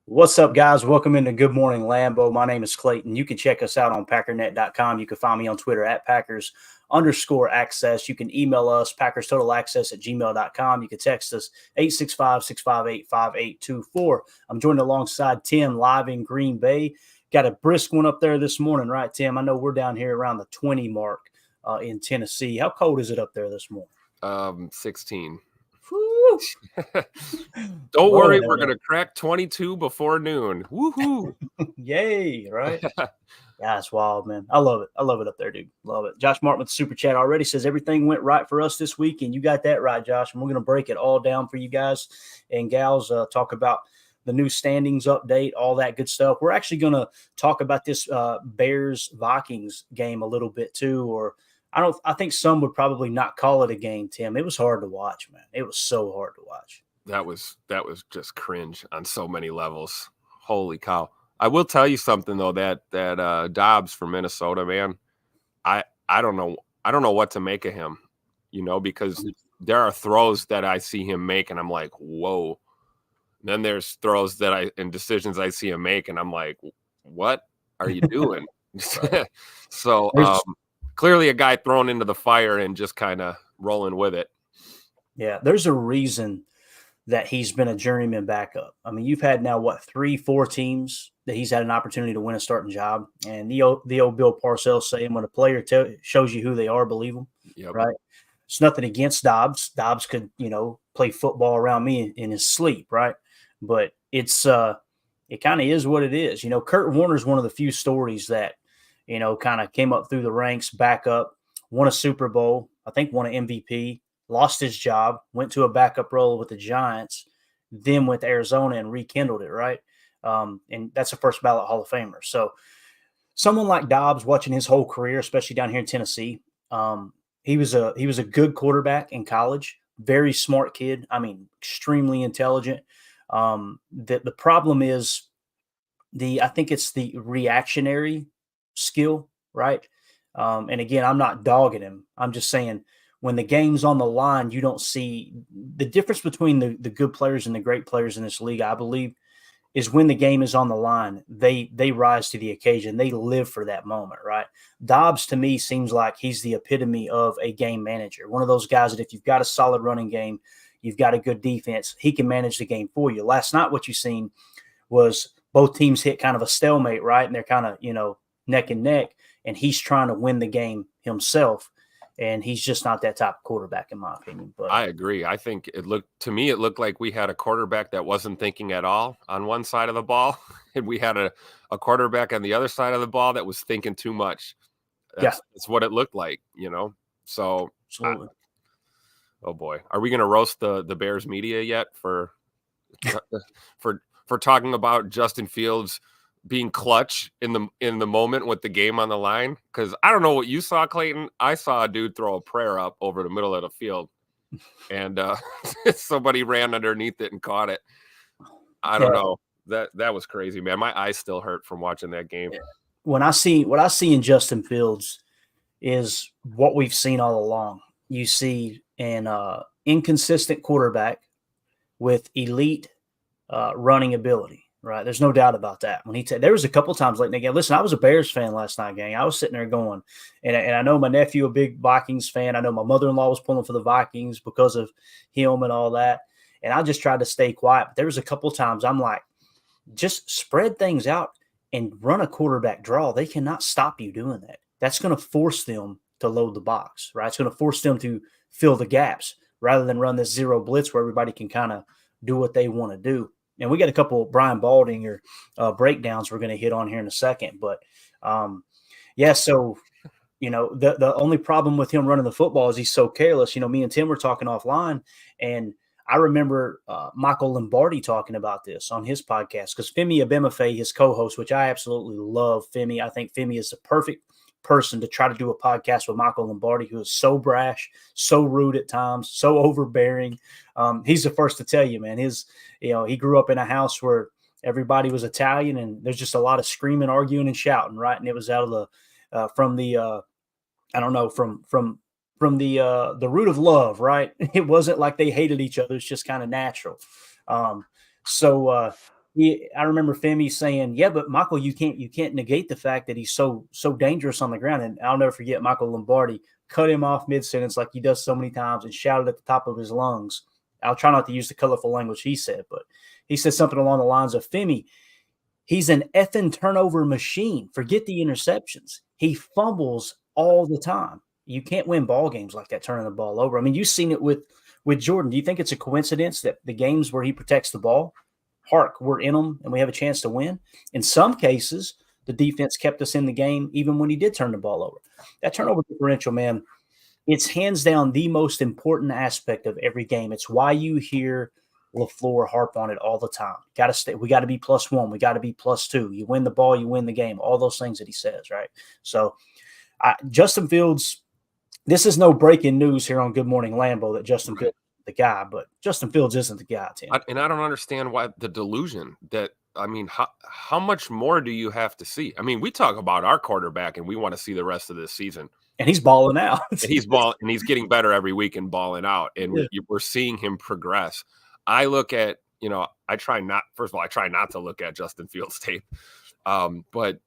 What's up, guys? Welcome into Good Morning Lambeau. My name is Clayton. You can check us out on packernet.com. You can find me on Twitter at Packers_access. You can email us, PackersTotalAccess@gmail.com. You can text us 865-658-5824. I'm joined alongside Tim live in Green Bay. Got a brisk one up there this morning, right, Tim? I know we're down here around the 20 mark in Tennessee. How cold is it up there this morning? 16. Woo! Don't worry, we're going to crack 22 before noon. Woohoo! Yay, right? Yeah, it's wild, man. I love it. I love it up there, dude. Love it. Josh Martin with the Super Chat already says everything went right for us this week, and you got that right, Josh. And we're going to break it all down for you guys and gals, talk about the new standings update, all that good stuff. We're actually going to talk about this Bears-Vikings game a little bit too, or I think some would probably not call it a game, Tim. It was hard to watch, man. It was so hard to watch. That was just cringe on so many levels. Holy cow. I will tell you something though, that Dobbs from Minnesota, man, I don't know what to make of him, because there are throws that I see him make and I'm like, whoa. And then there's throws and decisions I see him make and I'm like, what are you doing? So clearly a guy thrown into the fire and just kind of rolling with it. Yeah, there's a reason that he's been a journeyman backup. I mean, you've had now, 3-4 teams that he's had an opportunity to win a starting job. And the old Bill Parcells saying, when a player shows you who they are, believe them. Yep. Right? It's nothing against Dobbs. Dobbs could, play football around me in his sleep, right? But it kind of is what it is. Kurt Warner's one of the few stories that, kind of came up through the ranks, back up, won a Super Bowl, I think won an MVP, lost his job, went to a backup role with the Giants, then went to Arizona and rekindled it, right? And that's a first ballot Hall of Famer. So someone like Dobbs, watching his whole career, especially down here in Tennessee, he was a good quarterback in college, very smart kid. I mean, extremely intelligent. The problem is I think it's the reactionary skill, right? And again, I'm not dogging him. I'm just saying when the game's on the line, you don't see the difference between the good players and the great players in this league, I believe, is when the game is on the line, they rise to the occasion. They live for that moment, right? Dobbs, to me, seems like he's the epitome of a game manager. One of those guys that if you've got a solid running game, you've got a good defense, he can manage the game for you. Last night, what you seen was both teams hit kind of a stalemate, right? And they're kind of, neck and neck, and he's trying to win the game himself. And he's just not that type of quarterback, in my opinion. But I agree. I think it looked like we had a quarterback that wasn't thinking at all on one side of the ball, and we had a quarterback on the other side of the ball that was thinking too much. That's what it looked like, So, oh boy, are we going to roast the Bears media yet for talking about Justin Fields being clutch in the moment with the game on the line? Because I don't know what you saw, Clayton. I saw a dude throw a prayer up over the middle of the field, and somebody ran underneath it and caught it. I don't know. That was crazy, man. My eyes still hurt from watching that game. Yeah. What I see in Justin Fields is what we've seen all along. You see an inconsistent quarterback with elite running ability. Right. There's no doubt about that. When there was a couple times late in the game. Listen, I was a Bears fan last night, gang. I was sitting there going, and I know my nephew, a big Vikings fan. I know my mother-in-law was pulling for the Vikings because of him and all that. And I just tried to stay quiet. But there was a couple times I'm like, just spread things out and run a quarterback draw. They cannot stop you doing that. That's going to force them to load the box, right? It's going to force them to fill the gaps rather than run this zero blitz where everybody can kind of do what they want to do. And we got a couple of Brian Baldinger breakdowns we're going to hit on here in a second. But, so, the only problem with him running the football is he's so careless. Me and Tim were talking offline, and I remember Michael Lombardi talking about this on his podcast because Femi Abemefe, his co-host, which I absolutely love Femi. I think Femi is the perfect person to try to do a podcast with Michael Lombardi, who is so brash, so rude at times, so overbearing. He's the first to tell you, man, he grew up in a house where everybody was Italian and there's just a lot of screaming, arguing and shouting. Right. And it was out of from the root of love. Right. It wasn't like they hated each other. It's just kind of natural. I remember Femi saying, "Yeah, but Michael, you can't negate the fact that he's so dangerous on the ground." And I'll never forget Michael Lombardi cut him off mid sentence like he does so many times and shouted at the top of his lungs. I'll try not to use the colorful language he said, but he said something along the lines of, "Femi, he's an effing turnover machine. Forget the interceptions. He fumbles all the time. You can't win ball games like that, turning the ball over." I mean, you've seen it with Jordan. Do you think it's a coincidence that the games where he protects the ball, hark, we're in them and we have a chance to win? In some cases, the defense kept us in the game even when he did turn the ball over. That turnover differential, man, it's hands down the most important aspect of every game. It's why you hear LaFleur harp on it all the time. Got to stay. We got to be +1. We got to be +2. You win the ball, you win the game. All those things that he says, right? So, Justin Fields. This is no breaking news here on Good Morning Lambeau that Justin Fields is the guy, but Justin Fields isn't the guy, Tim. And I don't understand why the delusion that. I mean, how much more do you have to see? I mean, we talk about our quarterback, and we want to see the rest of this season. And he's balling out. And he's getting better every week and balling out. And we're seeing him progress. I look at, I try not to look at Justin Fields tape. But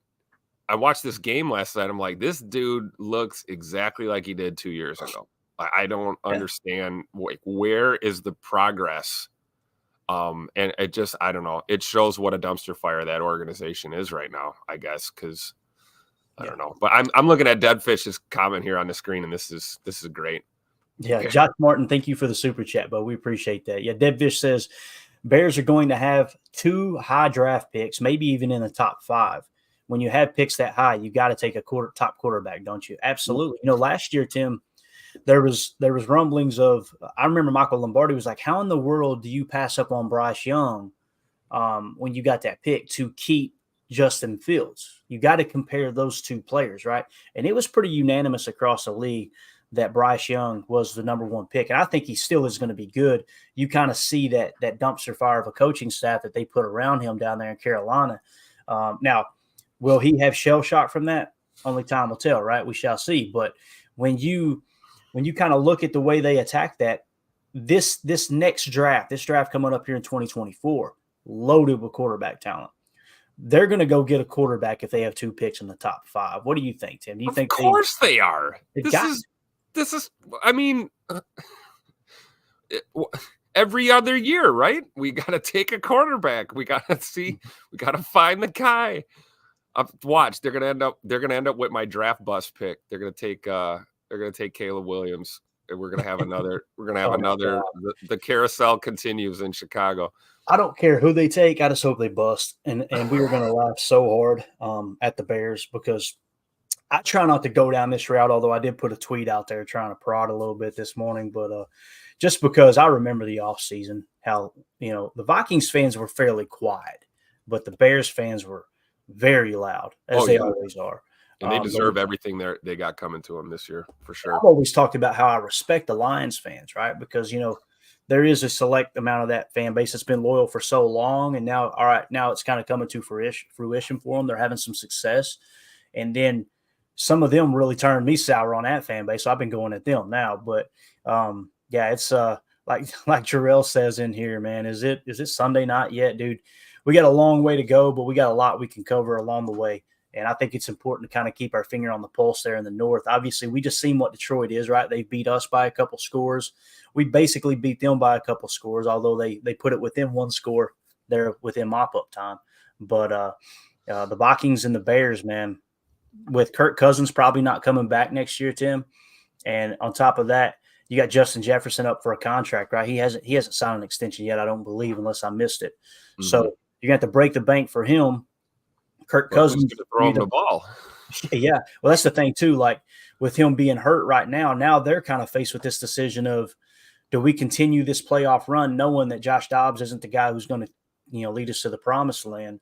I watched this game last night. I'm like, this dude looks exactly like he did 2 years ago. I don't understand, where is the progress? And it just, I don't know. It shows what a dumpster fire that organization is right now, I guess, because I don't know. But I'm looking at Deadfish's comment here on the screen, and this is great. Yeah, Josh Martin, thank you for the super chat, but we appreciate that. Yeah, Deadfish says Bears are going to have 2 high draft picks, maybe even in the top 5. When you have picks that high, you got to take a top quarterback, don't you? Absolutely. Last year, Tim, there was rumblings of, I remember Michael Lombardi was like, how in the world do you pass up on Bryce Young when you got that pick to keep Justin Fields? You got to compare those 2 players, right? And it was pretty unanimous across the league that Bryce Young was the number 1 pick. And I think he still is going to be good. You kind of see that dumpster fire of a coaching staff that they put around him down there in Carolina. Now, will he have shell shock from that? Only time will tell, right? We shall see. But when you kind of look at the way they attack that, this next draft, this draft coming up here in 2024, loaded with quarterback talent. They're going to go get a quarterback if they have 2 picks in the top 5. What do you think, Tim? Do you think? Of course they are. This is. I mean, every other year, right? We got to take a quarterback. We got to see. We got to find the guy. Watch. They're going to end up with my draft bust pick. They're going to take. They're going to take Caleb Williams, and we're going to have another. We're going to have another. The carousel continues in Chicago. I don't care who they take. I just hope they bust. And we were going to laugh so hard at the Bears because I try not to go down this route, although I did put a tweet out there trying to prod a little bit this morning. But just because I remember the offseason, how, the Vikings fans were fairly quiet, but the Bears fans were very loud, as they always are. And they deserve everything they got coming to them this year, for sure. I've always talked about how I respect the Lions fans, right? Because, there is a select amount of that fan base that's been loyal for so long. And now, all right, now it's kind of coming to fruition for them. They're having some success. And then some of them really turned me sour on that fan base. So I've been going at them now. But, it's like Jarrell says in here, man, is it Sunday night yet, dude? We got a long way to go, but we got a lot we can cover along the way. And I think it's important to kind of keep our finger on the pulse there in the North. Obviously, we just seen what Detroit is, right? They beat us by a couple scores. We basically beat them by a couple scores, although they put it within 1 score there within mop-up time. But the Vikings and the Bears, man, with Kirk Cousins probably not coming back next year, Tim, and on top of that, you got Justin Jefferson up for a contract, right? He hasn't signed an extension yet, I don't believe, unless I missed it. Mm-hmm. So you're going to have to break the bank for him. Kirk Cousins going to throw him the ball. Yeah. Well, that's the thing too. Like with him being hurt right now they're kind of faced with this decision of, do we continue this playoff run knowing that Josh Dobbs isn't the guy who's going to, lead us to the promised land?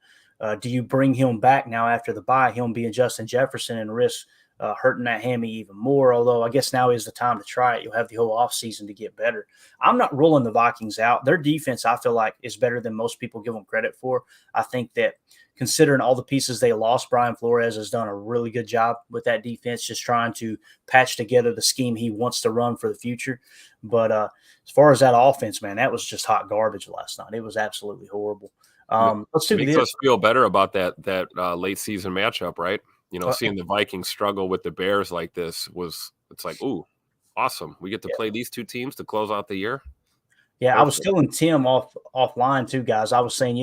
Do you bring him back now after the bye, him being Justin Jefferson, and risk hurting that hammy even more? Although I guess now is the time to try it. You'll have the whole offseason to get better. I'm not ruling the Vikings out. Their defense, I feel like, is better than most people give them credit for. I think that considering all the pieces they lost, Brian Flores has done a really good job with that defense, just trying to patch together the scheme he wants to run for the future. But as far as that offense, man, that was just hot garbage last night. It was absolutely horrible. Let's do Makes this. us feel better about that late season matchup, right? Uh, Seeing the Vikings struggle with the Bears like this it's like, ooh, awesome. We get to play these two teams to close out the year. Yeah, I was Perfect. telling Tim offline too, guys. I was saying,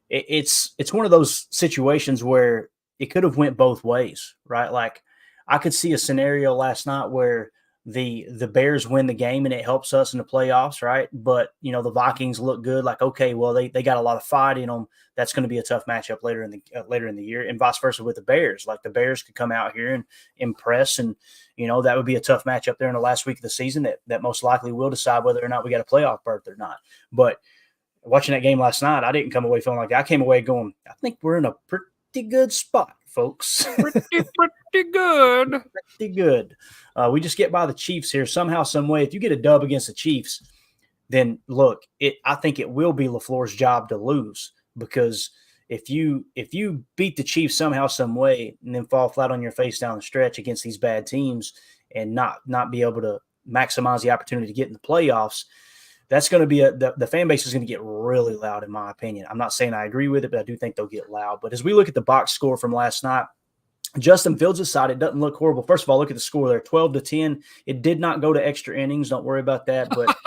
it's one of those situations where it could have went both ways, right? Like I could see a scenario last night where the Bears win the game and it helps us in the playoffs, right? But the Vikings look good. Like, okay, well they got a lot of fight in them. That's going to be a tough matchup later in the year, and vice versa with the Bears. Like the Bears could come out here and impress, and that would be a tough matchup there in the last week of the season that most likely will decide whether or not we got a playoff berth or not. But watching that game last night, I didn't come away feeling like that. I came away going, I think we're in a pretty good spot, folks. Pretty good. Pretty good. We just get by the Chiefs here somehow, some way. If you get a dub against the Chiefs, then look, I think it will be LaFleur's job to lose, because if you beat the Chiefs somehow, some way, and then fall flat on your face down the stretch against these bad teams and not be able to maximize the opportunity to get in the playoffs, that's going to be the fan base is going to get really loud, in my opinion. I'm not saying I agree with it, but I do think they'll get loud. But as we look at the box score from last night, Justin Fields' side, it doesn't look horrible. First of all, look at the score there, 12-10. It did not go to extra innings. Don't worry about that. But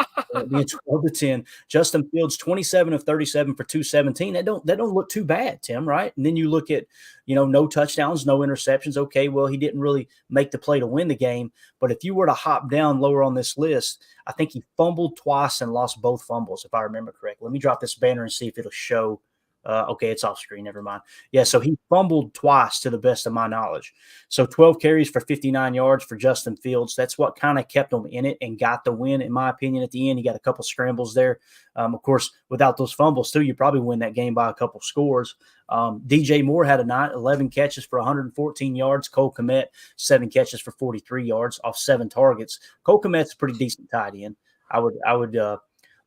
being 12-10, Justin Fields 27 of 37 for 217. That don't look too bad, Tim, right? And then you look at no touchdowns, no interceptions. Okay, well, he didn't really make the play to win the game. But if you were to hop down lower on this list, I think he fumbled twice and lost both fumbles, if I remember correctly. Let me drop this banner and see if it'll show. Okay, it's off screen. Never mind. Yeah, so he fumbled twice to the best of my knowledge. So 12 carries for 59 yards for Justin Fields. That's what kind of kept him in it and got the win, in my opinion, at the end. He got a couple scrambles there. Of course, without those fumbles, too, you probably win that game by a couple scores. DJ Moore had a night, 11 catches for 114 yards. Cole Kmet, 7 catches for 43 yards off 7 targets. Cole Kmet's a pretty decent tight end. I would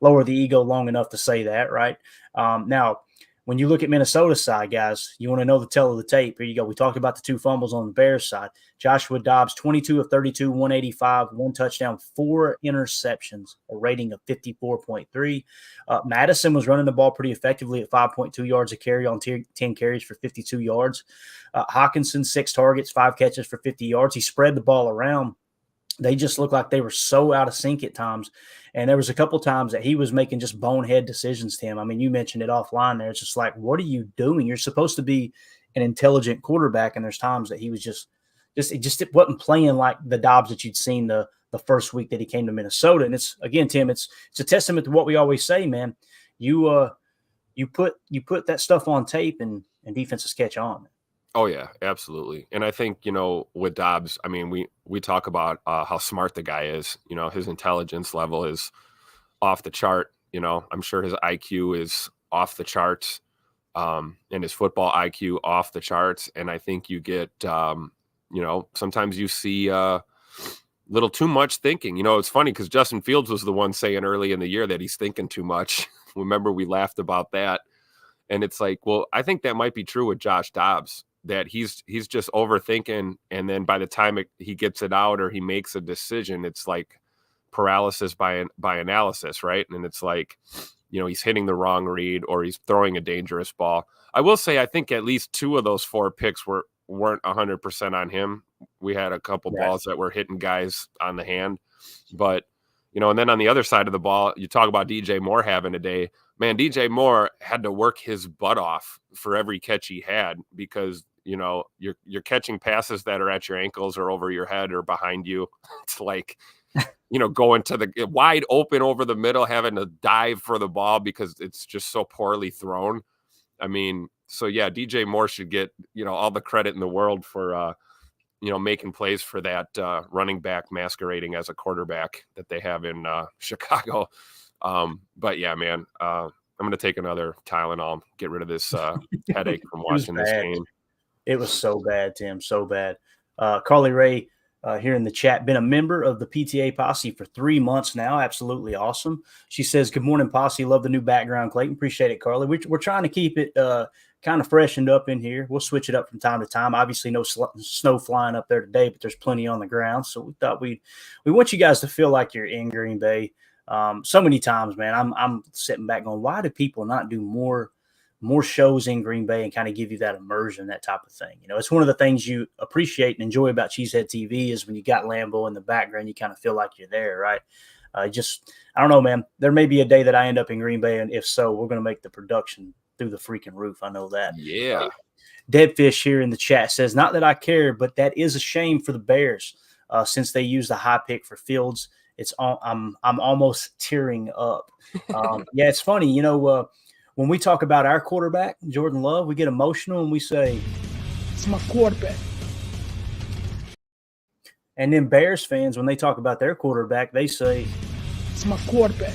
lower the ego long enough to say that, right? Now, when you look at Minnesota's side, guys, you want to know the tell of the tape. Here you go. We talked about the 2 fumbles on the Bears side. Joshua Dobbs, 22 of 32, 185, 1 touchdown, 4 interceptions, a rating of 54.3. Madison was running the ball pretty effectively at 5.2 yards a carry on 10 carries for 52 yards. Hawkinson, 6 targets, 5 catches for 50 yards. He spread the ball around. They just looked like they were so out of sync at times. And there was a couple times that he was making just bonehead decisions, Tim. I mean, you mentioned it offline there. It's just like, what are you doing? You're supposed to be an intelligent quarterback. And there's times that he was it wasn't playing like the Dobbs that you'd seen the first week that he came to Minnesota. And it's, again, Tim, it's a testament to what we always say, man. You put that stuff on tape and defenses catch on. Oh yeah, absolutely. And I think, with Dobbs, I mean, we talk about how smart the guy is. His intelligence level is off the chart. I'm sure his IQ is off the charts, and his football IQ off the charts. And I think you get, sometimes you see a little too much thinking. It's funny because Justin Fields was the one saying early in the year that he's thinking too much. Remember, we laughed about that. And it's like, well, I think that might be true with Josh Dobbs, that he's just overthinking, and then by the time he gets it out or he makes a decision, it's like paralysis by analysis, right? And it's like, he's hitting the wrong read or he's throwing a dangerous ball. I will say, I think at least 2 of those 4 picks weren't 100% on him. We had a couple balls that were hitting guys on the hand, but and then on the other side of the ball, you talk about DJ Moore having a day. Man, DJ Moore had to work his butt off for every catch he had, because you're catching passes that are at your ankles or over your head or behind you. It's like, going to the wide open over the middle, having to dive for the ball because it's just so poorly thrown. I mean, so yeah, DJ Moore should get, all the credit in the world for, making plays for that running back masquerading as a quarterback that they have in Chicago. But yeah, man, I'm going to take another Tylenol, get rid of this headache from watching this game. It was so bad, Tim, so bad. Carly Ray here in the chat, been a member of the PTA Posse for 3 months now. Absolutely awesome. She says, good morning, Posse. Love the new background, Clayton. Appreciate it, Carly. We're trying to keep it kind of freshened up in here. We'll switch it up from time to time. Obviously, no snow flying up there today, but there's plenty on the ground. So we thought we want you guys to feel like you're in Green Bay. So many times, man, I'm sitting back going, why do people not do more more shows in Green Bay and kind of give you that immersion, that type of thing. It's one of the things you appreciate and enjoy about Cheesehead TV is when you got Lambeau in the background, you kind of feel like you're there, right? I don't know, man. There may be a day that I end up in Green Bay, and if so, we're going to make the production through the freaking roof. I know that. Yeah. Deadfish here in the chat says, not that I care, but that is a shame for the Bears since they used the high pick for Fields. I'm almost tearing up. Yeah, it's funny. When we talk about our quarterback, Jordan Love, we get emotional and we say, it's my quarterback. And then Bears fans, when they talk about their quarterback, they say, it's my quarterback.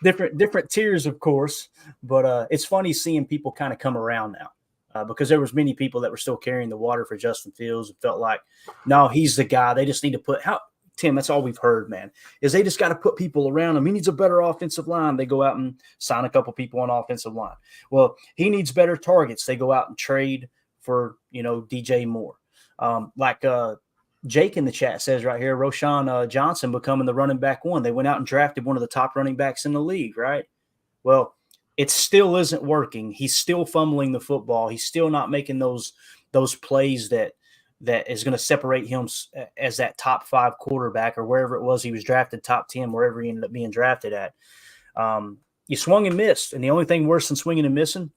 Different tiers, of course, but it's funny seeing people kind of come around now because there was many people that were still carrying the water for Justin Fields and felt like, no, he's the guy. They just need to put Tim, that's all we've heard, man, is they just got to put people around him. He needs a better offensive line. They go out and sign a couple people on offensive line. Well, he needs better targets. They go out and trade for, DJ Moore. Jake in the chat says right here, Roshan Johnson becoming the running back one. They went out and drafted one of the top running backs in the league, right? Well, it still isn't working. He's still fumbling the football. He's still not making those plays that is going to separate him as that top 5 quarterback or wherever it was he was drafted, top 10, wherever he ended up being drafted at. You swung and missed, and the only thing worse than swinging and missing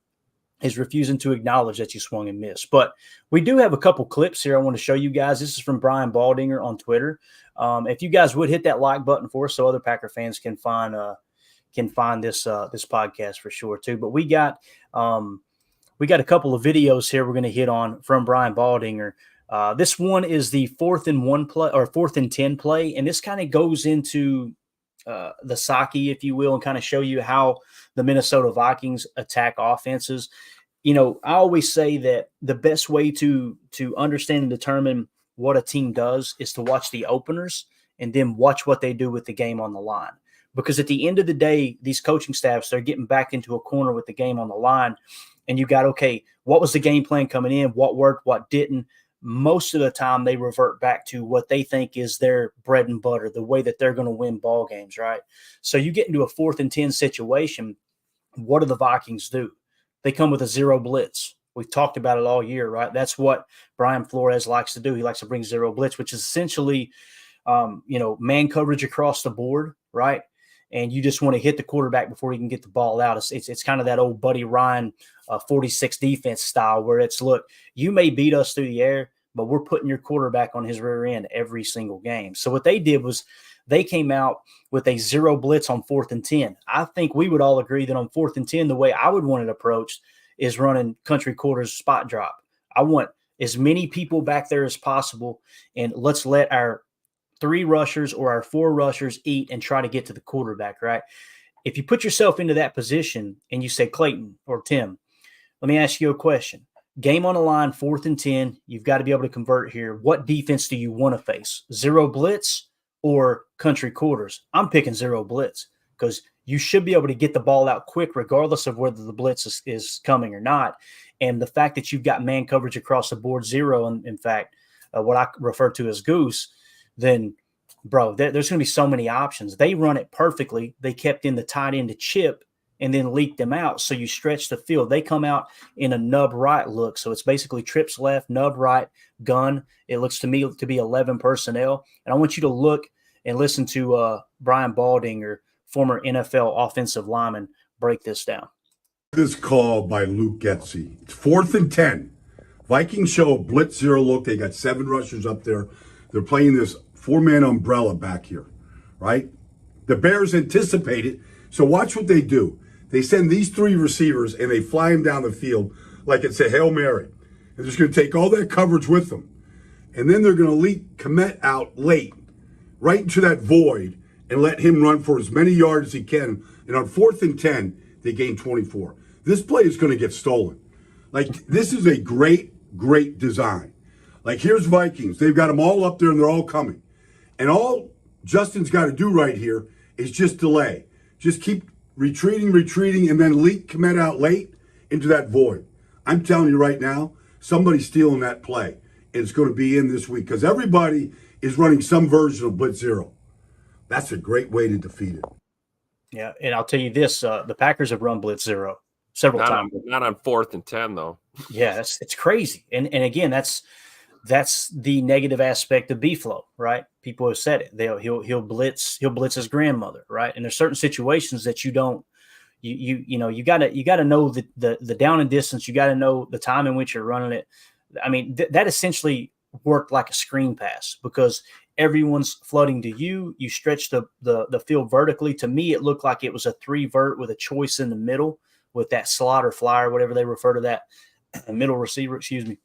is refusing to acknowledge that you swung and missed. But we do have a couple clips here I want to show you guys. This is from Brian Baldinger on Twitter. If you guys would hit that like button for us so other Packer fans can find this podcast for sure too. But we got a couple of videos here we're going to hit on from Brian Baldinger. This one is the 4th and 1 play or 4th and 10 play, and this kind of goes into the Saki, if you will, and kind of show you how the Minnesota Vikings attack offenses. I always say that the best way to understand and determine what a team does is to watch the openers and then watch what they do with the game on the line. Because at the end of the day, these coaching staffs, they're getting back into a corner with the game on the line. And you got, okay, what was the game plan coming in? What worked? What didn't? Most of the time they revert back to what they think is their bread and butter, the way that they're going to win ball games, right? So you get into a 4th and 10 situation. What do the Vikings do? They come with a 0 blitz. We've talked about it all year, right? That's what Brian Flores likes to do. He likes to bring 0 blitz, which is essentially, man coverage across the board, right? And you just want to hit the quarterback before he can get the ball out. It's kind of that old Buddy Ryan 46 defense style where it's, look, you may beat us through the air, but we're putting your quarterback on his rear end every single game. So what they did was they came out with a 0 blitz on 4th and 10. I think we would all agree that on 4th and 10, the way I would want it approached is running country quarters spot drop. I want as many people back there as possible, and let's let our 3 rushers or our 4 rushers eat and try to get to the quarterback, right? If you put yourself into that position and you say, Clayton or Tim, let me ask you a question. Game on the line, 4th and 10. You've got to be able to convert here. What defense do you want to face? 0 blitz or country quarters? I'm picking 0 blitz because you should be able to get the ball out quick regardless of whether the blitz is coming or not. And the fact that you've got man coverage across the board 0, and in fact, what I refer to as goose, then, bro, there's going to be so many options. They run it perfectly. They kept in the tight end to chip and then leaked them out. So you stretch the field. They come out in a nub right look. So it's basically trips left, nub right, gun. It looks to me to be 11 personnel. And I want you to look and listen to Brian Baldinger, former NFL offensive lineman, break this down. This call by Luke Getsy. It's 4th and 10. Vikings show a blitz 0 look. They got 7 rushers up there. They're playing this 4-man umbrella back here, right? The Bears anticipate it. So watch what they do. They send these 3 receivers and they fly them down the field like it's a Hail Mary. They're just going to take all that coverage with them. And then they're going to leak Komet out late, right into that void, and let him run for as many yards as he can. And on 4th and 10, they gain 24. This play is going to get stolen. Like, this is a great, great design. Like, here's Vikings. They've got them all up there, and they're all coming. And all Justin's got to do right here is just delay. Just keep retreating, and then leak Komet out late into that void. I'm telling you right now, somebody's stealing that play. And it's going to be in this week because everybody is running some version of blitz 0. That's a great way to defeat it. Yeah, and I'll tell you this: the Packers have run blitz zero several times. Not on 4th and 10 though. Yeah, it's crazy. And again, that's the negative aspect of B-flow, right? People have said it. He'll blitz his grandmother, right? And there's certain situations that you don't you gotta know the down and distance. You got to know the time in which you're running it. I mean, that essentially worked like a screen pass because everyone's flooding to you. You stretch the field vertically. To me, it looked like it was a 3 vert with a choice in the middle with that slot or fly or whatever they refer to that middle receiver, excuse me.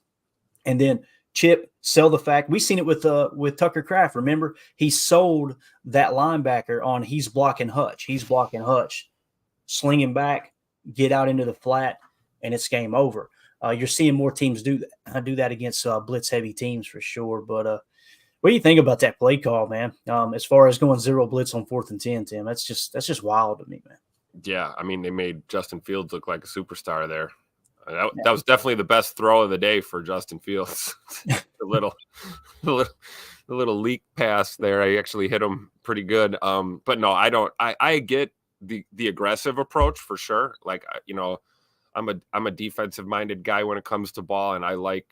And then Chip sell the fact we've seen it with Tucker Kraft. Remember, he sold that linebacker on he's blocking Hutch, sling him back, get out into the flat, and it's game over. You're seeing more teams do that against blitz heavy teams for sure. But what do you think about that play call, man? As far as going 0 blitz on 4th and 10, Tim, that's just wild to me, man. Yeah, I mean, they made Justin Fields look like a superstar there. That was definitely the best throw of the day for Justin Fields. the little leak pass there, I actually hit him pretty good. But no, I don't. I get the aggressive approach for sure. Like, you know, I'm a defensive minded guy when it comes to ball, and I like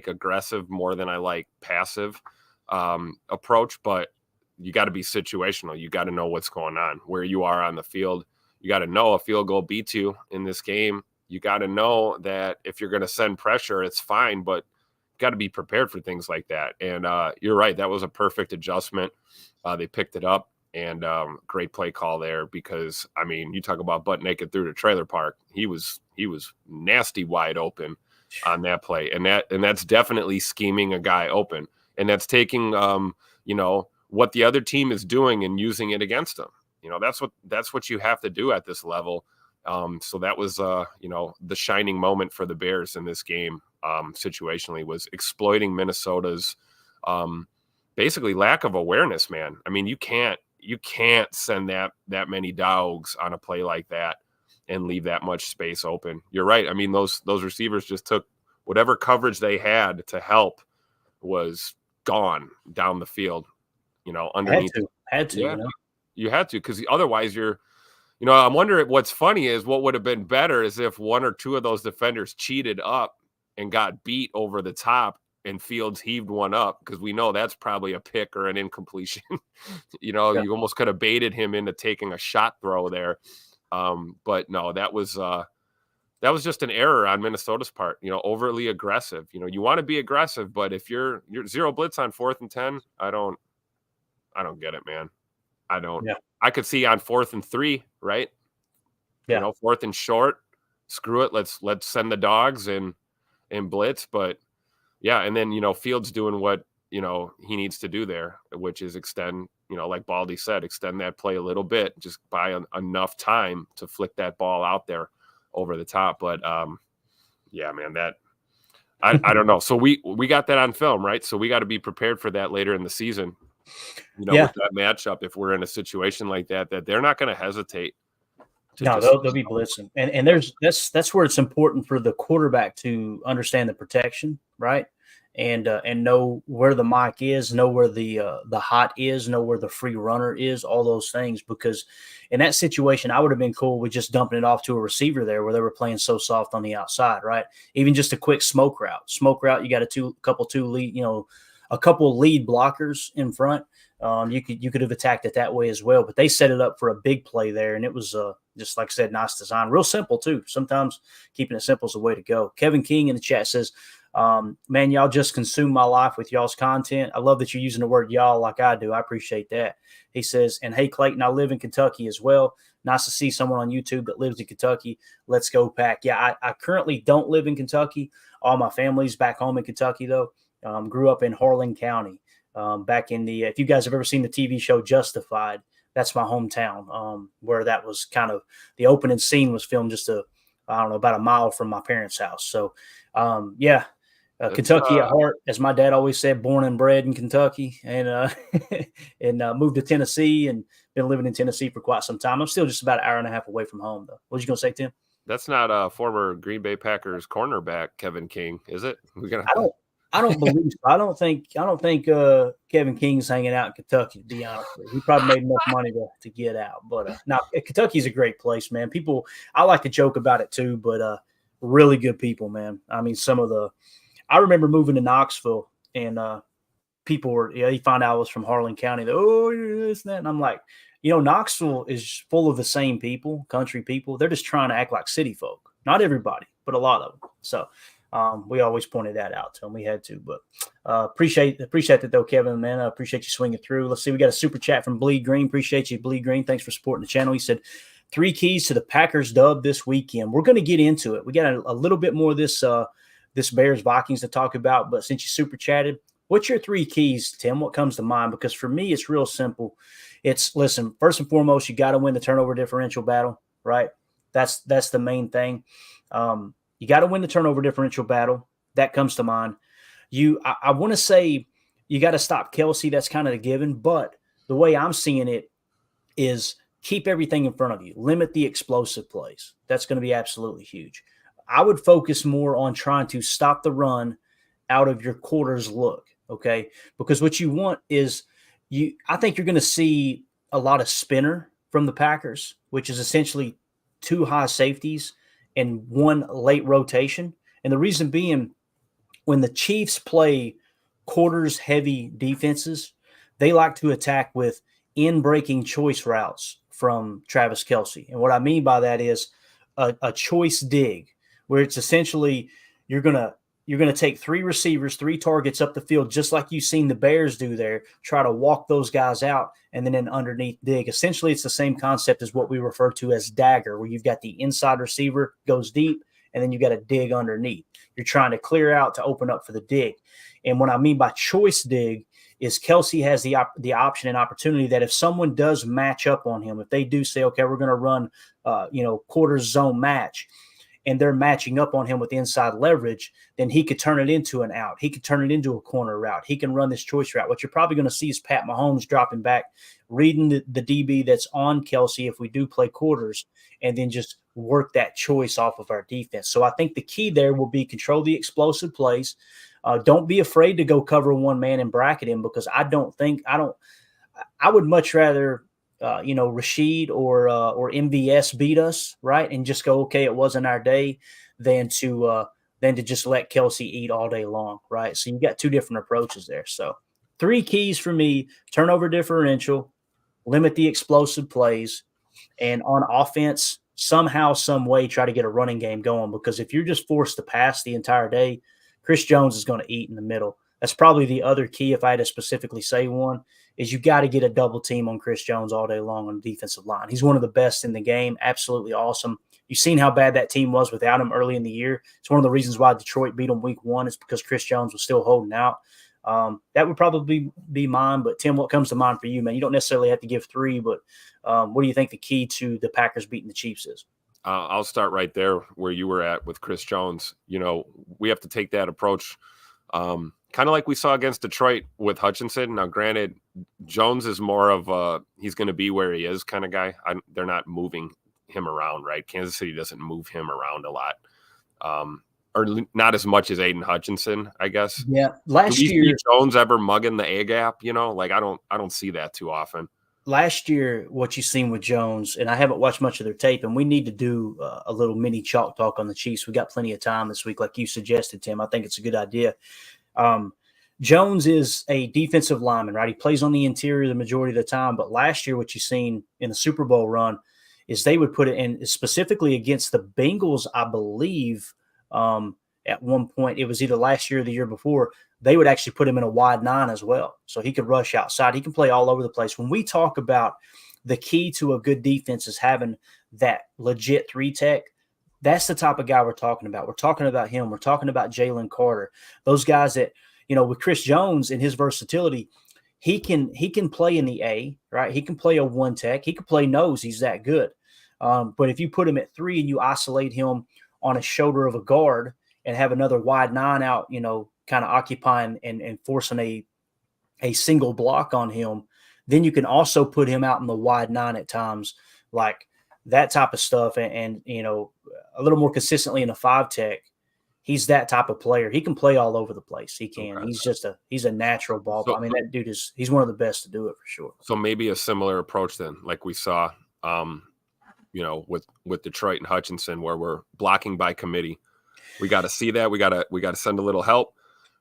aggressive more than I like passive approach. But you got to be situational. You got to know what's going on, where you are on the field. You got to know a field goal beats you in this game. You got to know that if you're going to send pressure, it's fine, but you got to be prepared for things like that. And you're right. That was a perfect adjustment. They picked it up, and great play call there because, I mean, you talk about butt naked through the trailer park. He was nasty wide open on that play. And that's definitely scheming a guy open. And that's taking, you know, what the other team is doing and using it against them. You know, that's what you have to do at this level. So that was, you know, the shining moment for the Bears in this game, situationally, was exploiting Minnesota's basically lack of awareness, man. I mean, you can't send that many dogs on a play like that and leave that much space open. You're right. I mean, those receivers just took whatever coverage they had to help was gone down the field, you know, underneath. Had to, yeah, you know? You had to, because otherwise you know, I'm wondering what's funny is what would have been better is if one or two of those defenders cheated up and got beat over the top and Fields heaved one up, because we know that's probably a pick or an incompletion. You know, yeah. You almost could have baited him into taking a shot throw there. But no, that was just an error on Minnesota's part, you know, overly aggressive. You know, you want to be aggressive, but if you're 0 blitz on 4th and 10, I don't get it, man. I don't. Yeah. I could see on 4th and 3, right? Yeah. You know, 4th and short. Screw it. Let's send the dogs and blitz. But yeah, and then, you know, Fields doing what, you know, he needs to do there, which is extend, you know, like Baldy said, extend that play a little bit, just buy enough time to flick that ball out there over the top. But yeah, man, that I don't know. So we got that on film, right? So we got to be prepared for that later in the season. You know, with that matchup, if we're in a situation like that they're not going to hesitate. They'll be blitzing, and that's where it's important for the quarterback to understand the protection, right, and know where the mic is, know where the hot is, know where the free runner is, all those things. Because in that situation, I would have been cool with just dumping it off to a receiver there where they were playing so soft on the outside, right? Even just a quick smoke route. You got a couple lead blockers in front. You could have attacked it that way as well, but they set it up for a big play there, and it was just like I said, nice design, real simple too. Sometimes keeping it simple is the way to go. Kevin King in the chat says, "Man, y'all just consume my life with y'all's content. I love that you're using the word y'all like I do. I appreciate that." He says, "And hey, Clayton, I live in Kentucky as well. Nice to see someone on YouTube that lives in Kentucky. Let's go Pack." Yeah, I currently don't live in Kentucky. All my family's back home in Kentucky though. Grew up in Harlan County. Back in the, if you guys have ever seen the TV show Justified, that's my hometown, where that was kind of the opening scene was filmed just about a mile from my parents' house. So, Kentucky at heart, as my dad always said, born and bred in Kentucky, and moved to Tennessee and been living in Tennessee for quite some time. I'm still just about an hour and a half away from home, though. What was you going to say, Tim? That's not former Green Bay Packers cornerback Kevin King, is it? I don't believe so. I don't think Kevin King's hanging out in Kentucky, to be honest with you. He probably made enough money to get out. But now Kentucky's a great place, man. People, I like to joke about it too, but really good people, man. I mean, I remember moving to Knoxville and people were, you find out I was from Harlan County. This and that. And I'm like, Knoxville is full of the same people, country people. They're just trying to act like city folk. Not everybody, but a lot of them. So we always pointed that out to them. We had to, but appreciate that though, Kevin, man. I appreciate you swinging through. Let's see. We got a super chat from Bleed Green. Appreciate you, Bleed Green. Thanks for supporting the channel. He said, 3 keys to the Packers dub this weekend. We're going to get into it. We got a little bit more of this Bears Vikings to talk about, but since you super chatted, what's your 3 keys, Tim? What comes to mind? Because for me, it's real simple. Listen, first and foremost, you got to win the turnover differential battle, right? That's the main thing. You got to win the turnover differential battle. That comes to mind. I want to say you got to stop Kelce. That's kind of a given. But the way I'm seeing it is keep everything in front of you. Limit the explosive plays. That's going to be absolutely huge. I would focus more on trying to stop the run out of your quarters look, okay? Because what you want is I think you're going to see a lot of spinner from the Packers, which is essentially 2 high safeties and 1 late rotation. And the reason being, when the Chiefs play quarters-heavy defenses, they like to attack with in-breaking choice routes from Travis Kelce. And what I mean by that is a choice dig, where it's essentially you're gonna take 3 receivers, 3 targets up the field, just like you've seen the Bears do there, try to walk those guys out, and then an underneath dig. Essentially, it's the same concept as what we refer to as dagger, where you've got the inside receiver goes deep, and then you got a dig underneath. You're trying to clear out to open up for the dig. And what I mean by choice dig is Kelce has the option and opportunity that if someone does match up on him, if they do say, okay, we're going to run, quarters zone match, and they're matching up on him with inside leverage, then he could turn it into an out. He could turn it into a corner route. He can run this choice route. What you're probably going to see is Pat Mahomes dropping back, reading the DB that's on Kelce if we do play quarters, and then just work that choice off of our defense. So I think the key there will be control the explosive plays. Don't be afraid to go cover one man and bracket him, because I would much rather Rashid or MVS beat us, right, and just go, okay, it wasn't our day, than to just let Kelce eat all day long, right? So you got 2 different approaches there. So 3 keys for me: turnover differential, limit the explosive plays, and on offense, somehow, some way, try to get a running game going. Because if you're just forced to pass the entire day, Chris Jones is going to eat in the middle. That's probably the other key, if I had to specifically say one, is you got to get a double team on Chris Jones all day long on the defensive line. He's one of the best in the game. Absolutely awesome. You've seen how bad that team was without him early in the year. It's one of the reasons why Detroit beat them week 1 is because Chris Jones was still holding out. That would probably be mine. But, Tim, what comes to mind for you, man? You don't necessarily have to give 3, but what do you think the key to the Packers beating the Chiefs is? I'll start right there where you were at with Chris Jones. We have to take that approach kind of like we saw against Detroit with Hutchinson. Now, granted, Jones is more of he's going to be where he is kind of guy. They're not moving him around, right? Kansas City doesn't move him around a lot, or not as much as Aiden Hutchinson, I guess. Yeah, last year Jones ever mugging the A gap. I don't see that too often. Last year, what you've seen with Jones, and I haven't watched much of their tape, and we need to do a little mini chalk talk on the Chiefs. We got plenty of time this week, like you suggested, Tim. I think it's a good idea. Jones is a defensive lineman, right? He plays on the interior the majority of the time. But last year, what you've seen in the Super Bowl run is they would put it in specifically against the Bengals, I believe, at one point. It was either last year or the year before. They would actually put him in a wide 9 as well. So he could rush outside. He can play all over the place. When we talk about the key to a good defense is having that legit 3 tech, that's the type of guy we're talking about. We're talking about him. We're talking about Jalen Carter. Those guys that, with Chris Jones and his versatility, he can play in the A, right? He can play a 1 tech. He can play nose. He's that good. But if you put him at 3 and you isolate him on a shoulder of a guard and have another wide 9 out, kind of occupying and forcing a single block on him, then you can also put him out in the wide 9 at times, like that type of stuff. And a little more consistently in a 5 tech, he's that type of player. He can play all over the place. He can. Okay. He's a natural ball. So, I mean, that dude he's one of the best to do it for sure. so maybe a similar approach then, like we saw, with Detroit and Hutchinson, where we're blocking by committee. We got to see that. We got to send a little help.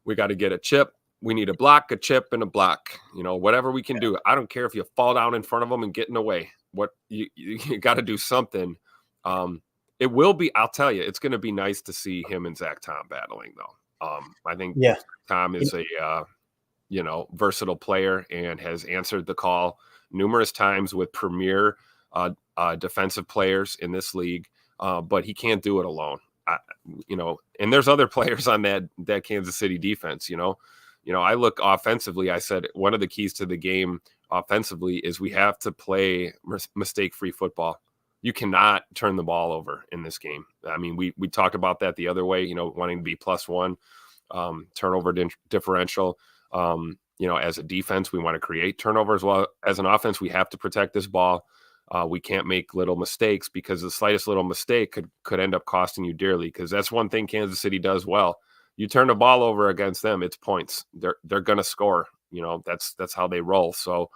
We got to get a chip. We need a block, a chip, and a block. Whatever we can do. I don't care if you fall down in front of them and get in the way. What you got to do something. It will be. I'll tell you, it's going to be nice to see him and Zach Tom battling, though. I think Tom is a versatile player and has answered the call numerous times with premier defensive players in this league, but he can't do it alone. And there's other players on that Kansas City defense. I look offensively. I said one of the keys to the game offensively is we have to play mistake-free football. You cannot turn the ball over in this game. I mean, we talked about that the other way, wanting to be +1 turnover differential. As a defense, we want to create turnovers. Well, as an offense, we have to protect this ball. We can't make little mistakes, because the slightest little mistake could end up costing you dearly, because that's one thing Kansas City does well. You turn the ball over against them, it's points. They're going to score. That's how they roll. So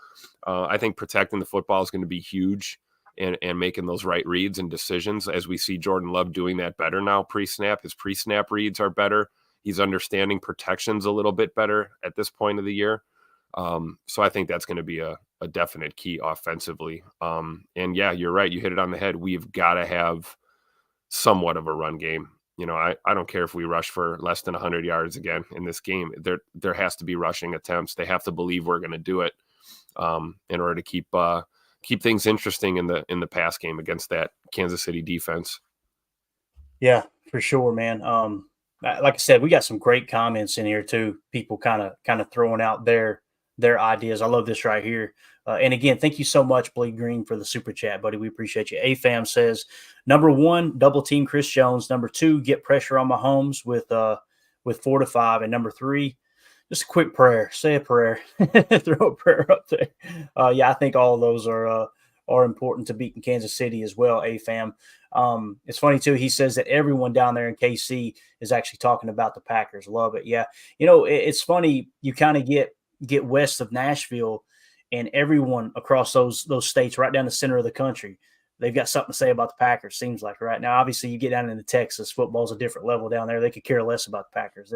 I think protecting the football is going to be huge, and making those right reads and decisions, as we see Jordan Love doing that better now pre-snap. His pre-snap reads are better. He's understanding protections a little bit better at this point of the year. So I think that's going to be a definite key offensively. And yeah, you're right. You hit it on the head. We've got to have somewhat of a run game. I don't care if we rush for less than 100 yards again in this game. There has to be rushing attempts. They have to believe we're going to do it in order to keep things interesting in the pass game against that Kansas City defense. Yeah, for sure, man. Like I said, we got some great comments in here too. People kind of throwing out their ideas. I love this right here. And again, thank you so much, Bleed Green, for the super chat, buddy. We appreciate you. AFAM says, number 1, double team Chris Jones. Number 2, get pressure on Mahomes with 4 to 5. And number 3, just a quick prayer. Say a prayer. Throw a prayer up there. Yeah, I think all of those are important to beating Kansas City as well, AFAM. It's funny, too. He says that everyone down there in KC is actually talking about the Packers. Love it. Yeah. It's funny. You kind of get west of Nashville, and everyone across those states right down the center of the country, they've got something to say about the Packers, seems like. Right now, obviously, you get down into Texas, football's a different level down there. They could care less about the Packers.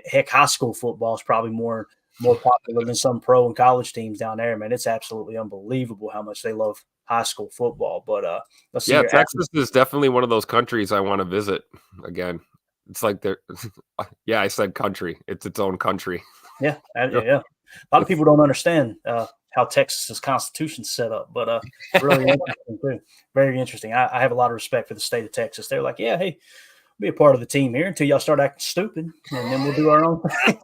Heck, high school football is probably more popular than some pro and college teams down there, man. It's absolutely unbelievable how much they love high school football. But let's see. Yeah, Texas is definitely one of those countries I want to visit again. It's like yeah, I said country. It's its own country. Yeah. A lot of people don't understand how Texas's constitution's set up, but really interesting too. Very interesting. I have a lot of respect for the state of Texas. They're like, yeah, hey, be a part of the team here until y'all start acting stupid, and then we'll do our own thing.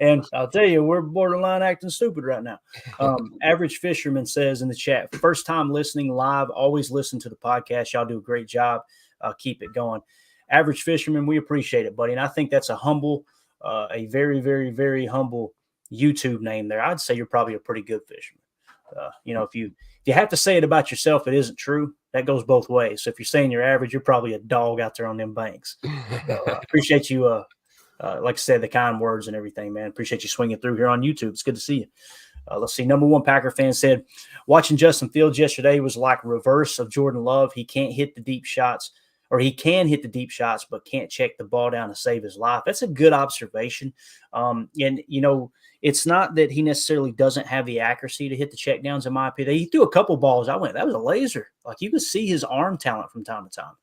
And I'll tell you, we're borderline acting stupid right now. Average Fisherman says in the chat, first time listening live, always listen to the podcast. Y'all do a great job. Keep it going. Average Fisherman, we appreciate it, buddy. And I think that's a very, very, very humble YouTube name there. I'd say you're probably a pretty good fisherman. If you have to say it about yourself, it isn't true. That goes both ways. So if you're saying you're average, you're probably a dog out there on them banks. So I appreciate you, like I said, the kind words and everything, man. Appreciate you swinging through here on YouTube. It's good to see you. Let's see. Number 1 Packer fan said, watching Justin Fields yesterday was like reverse of Jordan Love. He can't hit the deep shots, or he can hit the deep shots, but can't check the ball down to save his life. That's a good observation. It's not that he necessarily doesn't have the accuracy to hit the checkdowns, in my opinion. He threw a couple balls. that was a laser. Like, you could see his arm talent from time to time.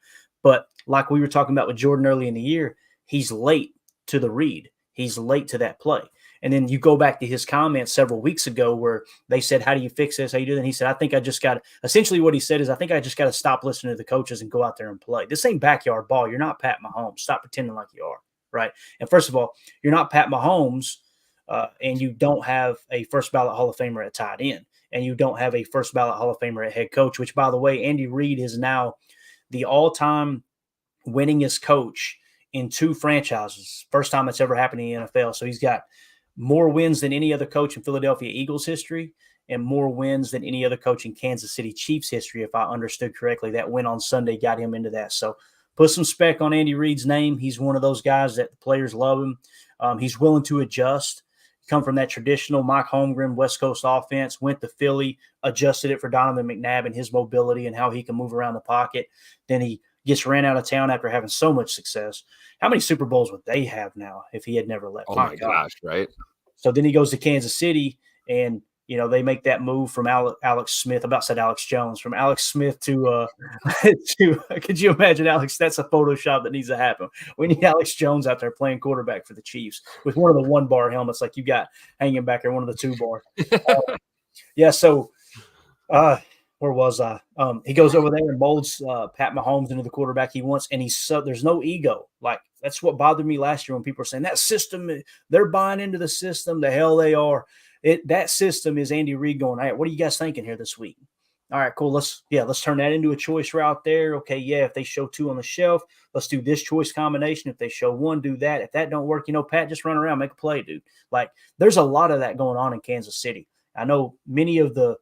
But like we were talking about with Jordan early in the year, he's late to the read. He's late to that play. And then you go back to his comments several weeks ago where they said, how do you fix this? How you do that? And he said, essentially what he said is, I think I just got to stop listening to the coaches and go out there and play. This ain't backyard ball. You're not Pat Mahomes. Stop pretending like you are, right? And first of all, you're not Pat Mahomes, and you don't have a first ballot Hall of Famer at tight end, and you don't have a first ballot Hall of Famer at head coach, which, by the way, Andy Reid is now the all-time winningest coach in 2 franchises. First time that's ever happened in the NFL. So he's got more wins than any other coach in Philadelphia Eagles history, and more wins than any other coach in Kansas City Chiefs history, if I understood correctly. That win on Sunday got him into that. So put some spec on Andy Reid's name. He's one of those guys that the players love him. He's willing to adjust. Come from that traditional Mike Holmgren West Coast offense, went to Philly, adjusted it for Donovan McNabb and his mobility and how he can move around the pocket. Then he gets ran out of town after having so much success. How many Super Bowls would they have now if he had never left? Oh, my gosh, right? So then he goes to Kansas City, and they make that move from Alex Smith. I about said Alex Jones, from Alex Smith to could you imagine, Alex? That's a Photoshop that needs to happen. We need Alex Jones out there playing quarterback for the Chiefs with one of the 1-bar helmets like you got hanging back there, one of the 2-bar. Yeah. So where was I? He goes over there and molds Pat Mahomes into the quarterback he wants, and there's no ego. Like, that's what bothered me last year when people were saying that system, they're buying into the system. The hell they are. That system is Andy Reid going, all right, what are you guys thinking here this week? All right, cool. Let's turn that into a choice route there. Okay, yeah, if they show 2 on the shelf, let's do this choice combination. If they show 1, do that. If that don't work, Pat, just run around, make a play, dude. Like, there's a lot of that going on in Kansas City. I know many of the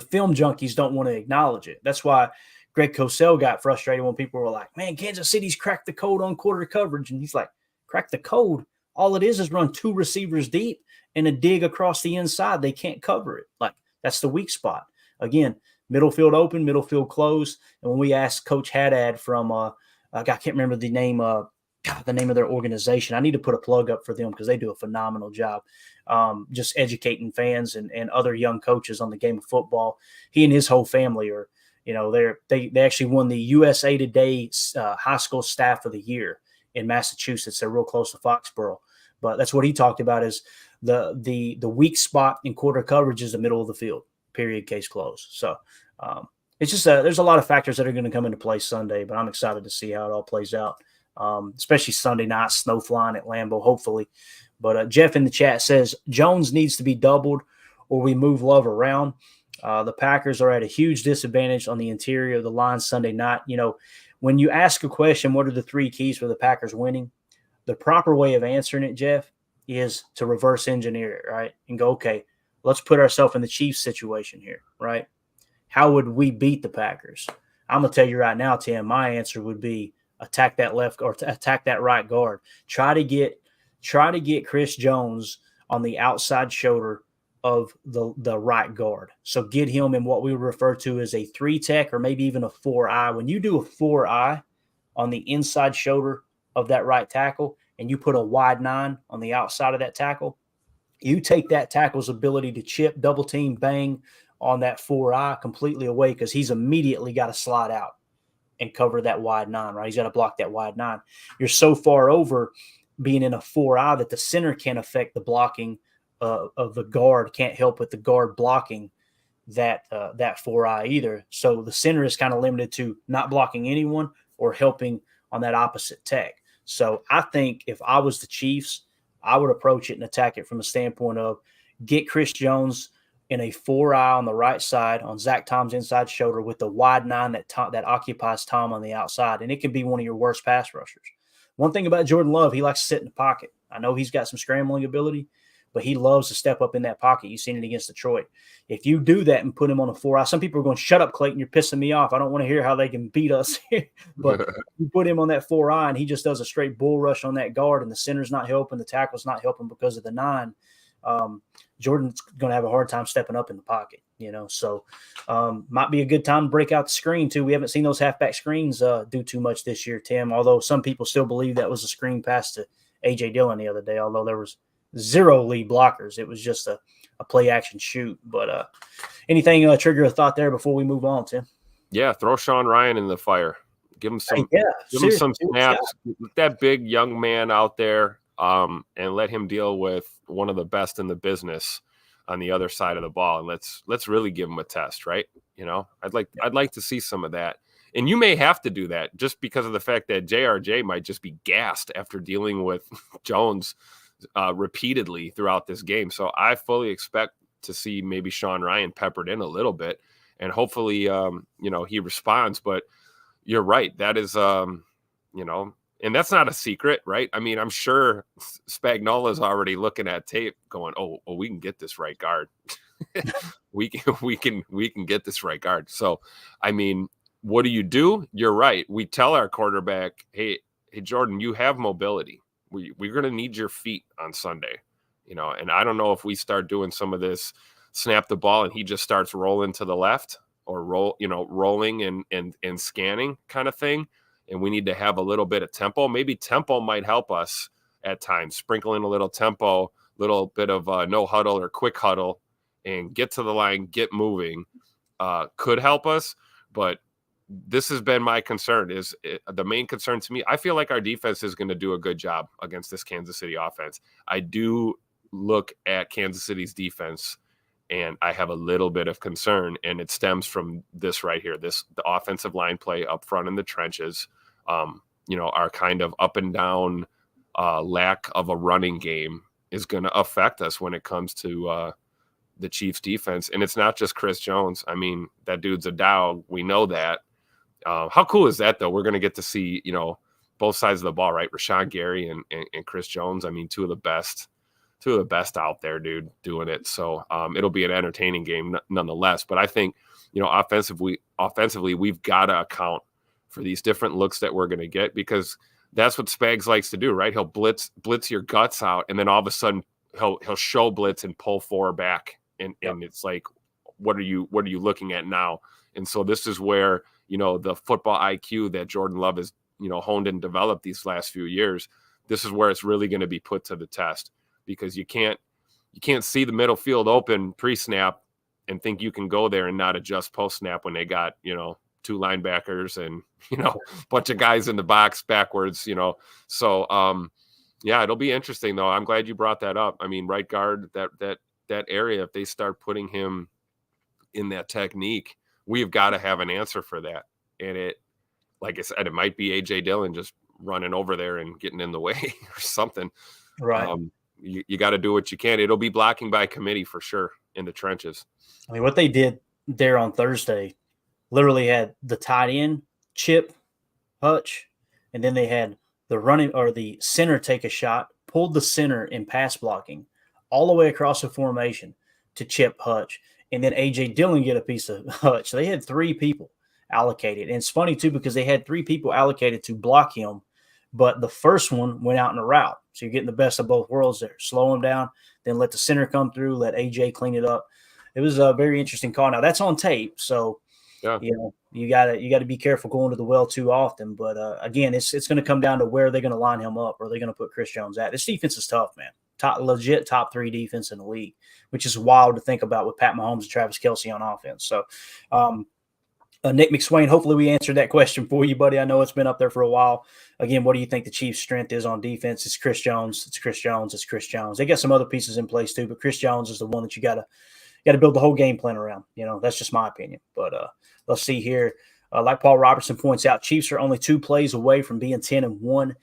film junkies don't want to acknowledge it. That's why Greg Cosell got frustrated when people were like, man, Kansas City's cracked the code on quarter coverage. And he's like, crack the code? All it is run 2 receivers deep and a dig across the inside. They can't cover it. Like, that's the weak spot. Again, middle field open, middle field closed. And when we asked Coach Haddad from I can't remember the name of their organization. I need to put a plug up for them because they do a phenomenal job just educating fans and other young coaches on the game of football. He and his whole family are, they actually won the USA Today High School Staff of the Year in Massachusetts. They're real close to Foxborough. But that's what he talked about is the weak spot in quarter coverage is the middle of the field, period, case closed. So it's just there's a lot of factors that are going to come into play Sunday, but I'm excited to see how it all plays out, especially Sunday night, snow flying at Lambeau, hopefully. But Jeff in the chat says Jones needs to be doubled or we move Love around. The Packers are at a huge disadvantage on the interior of the line Sunday night. When you ask a question, what are the 3 keys for the Packers winning? The proper way of answering it, Jeff, is to reverse engineer it, right? And go, okay, let's put ourselves in the Chiefs situation here, right? How would we beat the Packers? I'm going to tell you right now, Tim, my answer would be attack that left or attack that right guard. Try to get Chris Jones on the outside shoulder of the right guard. So get him in what we refer to as a 3-tech or maybe even a 4-eye. When you do a 4-eye on the inside shoulder of that right tackle and you put a wide 9 on the outside of that tackle, you take that tackle's ability to chip, double team, bang on that 4-eye completely away because he's immediately got to slide out and cover that wide 9, right? He's got to block that wide 9. You're so far over being in a 4-eye that the center can't affect the blocking of the guard, can't help with the guard blocking that 4-eye either. So the center is kind of limited to not blocking anyone or helping on that opposite tech. So I think if I was the Chiefs, I would approach it and attack it from a standpoint of get Chris Jones in a 4-eye on the right side on Zach Tom's inside shoulder with the wide 9 that occupies Tom on the outside. And it could be one of your worst pass rushers. One thing about Jordan Love, he likes to sit in the pocket. I know he's got some scrambling ability, but he loves to step up in that pocket. You've seen it against Detroit. If you do that and put him on a 4-eye, some people are going, shut up, Clayton, you're pissing me off. I don't want to hear how they can beat us. But you put him on that 4-eye and he just does a straight bull rush on that guard and the center's not helping, the tackle's not helping because of the 9. Jordan's going to have a hard time stepping up in the pocket, So might be a good time to break out the screen, too. We haven't seen those halfback screens do too much this year, Tim, although some people still believe that was a screen pass to A.J. Dillon the other day, although there was 0 lead blockers. It was just a play-action shoot. But anything trigger a thought there before we move on, Tim? Yeah, throw Sean Ryan in the fire. Give him some snaps. That big young man out there. And let him deal with one of the best in the business on the other side of the ball, and let's really give him a test, right? I'd like to see some of that, and you may have to do that just because of the fact that JRJ might just be gassed after dealing with Jones repeatedly throughout this game. So I fully expect to see maybe Sean Ryan peppered in a little bit, and hopefully, he responds. But you're right, that is, and that's not a secret, right? I mean, I'm sure Spagnuolo's already looking at tape going, oh, we can get this right guard. we can get this right guard. So, I mean, what do? You're right. We tell our quarterback, hey, Jordan, you have mobility. We're going to need your feet on Sunday, and I don't know if we start doing some of this snap the ball and he just starts rolling to the left or rolling and scanning kind of thing. And we need to have a little bit of tempo. Maybe tempo might help us at times, sprinkle in a little tempo, little bit of no huddle or quick huddle, and get to the line, get moving, could help us. But this has been my concern, the main concern to me. I feel like our defense is going to do a good job against this Kansas City offense. I do look at Kansas City's defense and I have a little bit of concern, and it stems from this right here, the offensive line play up front in the trenches, our kind of up and down lack of a running game is going to affect us when it comes to the Chiefs defense. And it's not just Chris Jones. I mean, that dude's a dog. We know that. How cool is that, though? We're going to get to see, both sides of the ball, right? Rashawn Gary and Chris Jones. I mean, two of the best out there, dude, doing it. So it'll be an entertaining game nonetheless. But I think, offensively, we've got to account for these different looks that we're going to get, because that's what Spags likes to do, right? He'll blitz your guts out, and then all of a sudden he'll show blitz and pull four back. And it's like, what are you looking at now? And so this is where, the football IQ that Jordan Love has, honed and developed these last few years, this is where it's really going to be put to the test, because you can't see the middle field open pre-snap and think you can go there and not adjust post-snap when they got, two linebackers and, a bunch of guys in the box backwards, So, yeah, it'll be interesting, though. I'm glad you brought that up. I mean, right guard, that area, if they start putting him in that technique, we've got to have an answer for that. And it, like I said, it might be A.J. Dillon just running over there and getting in the way or something. Right. You got to do what you can. It'll be blocking by committee for sure in the trenches. I mean, what they did there on Thursday literally had the tight end, Chip, Hutch, and then they had the running or the center take a shot, pulled the center in pass blocking all the way across the formation to Chip, Hutch, and then A.J. Dillon get a piece of Hutch. So they had three people allocated. And it's funny, too, because they had three people allocated to block him, but the first one went out in a route. So you're getting the best of both worlds there. Slow him down, then let the center come through, let A.J. clean it up. It was a very interesting call. Now, that's on tape, so yeah. You gotta be careful going to the well too often. But again, it's going to come down to where they're going to line him up, or they're going to put Chris Jones at. This defense is tough, man. Legit top three defense in the league, which is wild to think about with Pat Mahomes and Travis Kelce on offense. So, Nick McSwain, hopefully we answered that question for you, buddy. I know it's been up there for a while. Again, what do you think the Chiefs' strength is on defense? It's Chris Jones. It's Chris Jones. It's Chris Jones. They got some other pieces in place too, but Chris Jones is the one that you got to build the whole game plan around. That's just my opinion. But let's see here. Like Paul Robertson points out, Chiefs are only 2 plays away from being 10-1.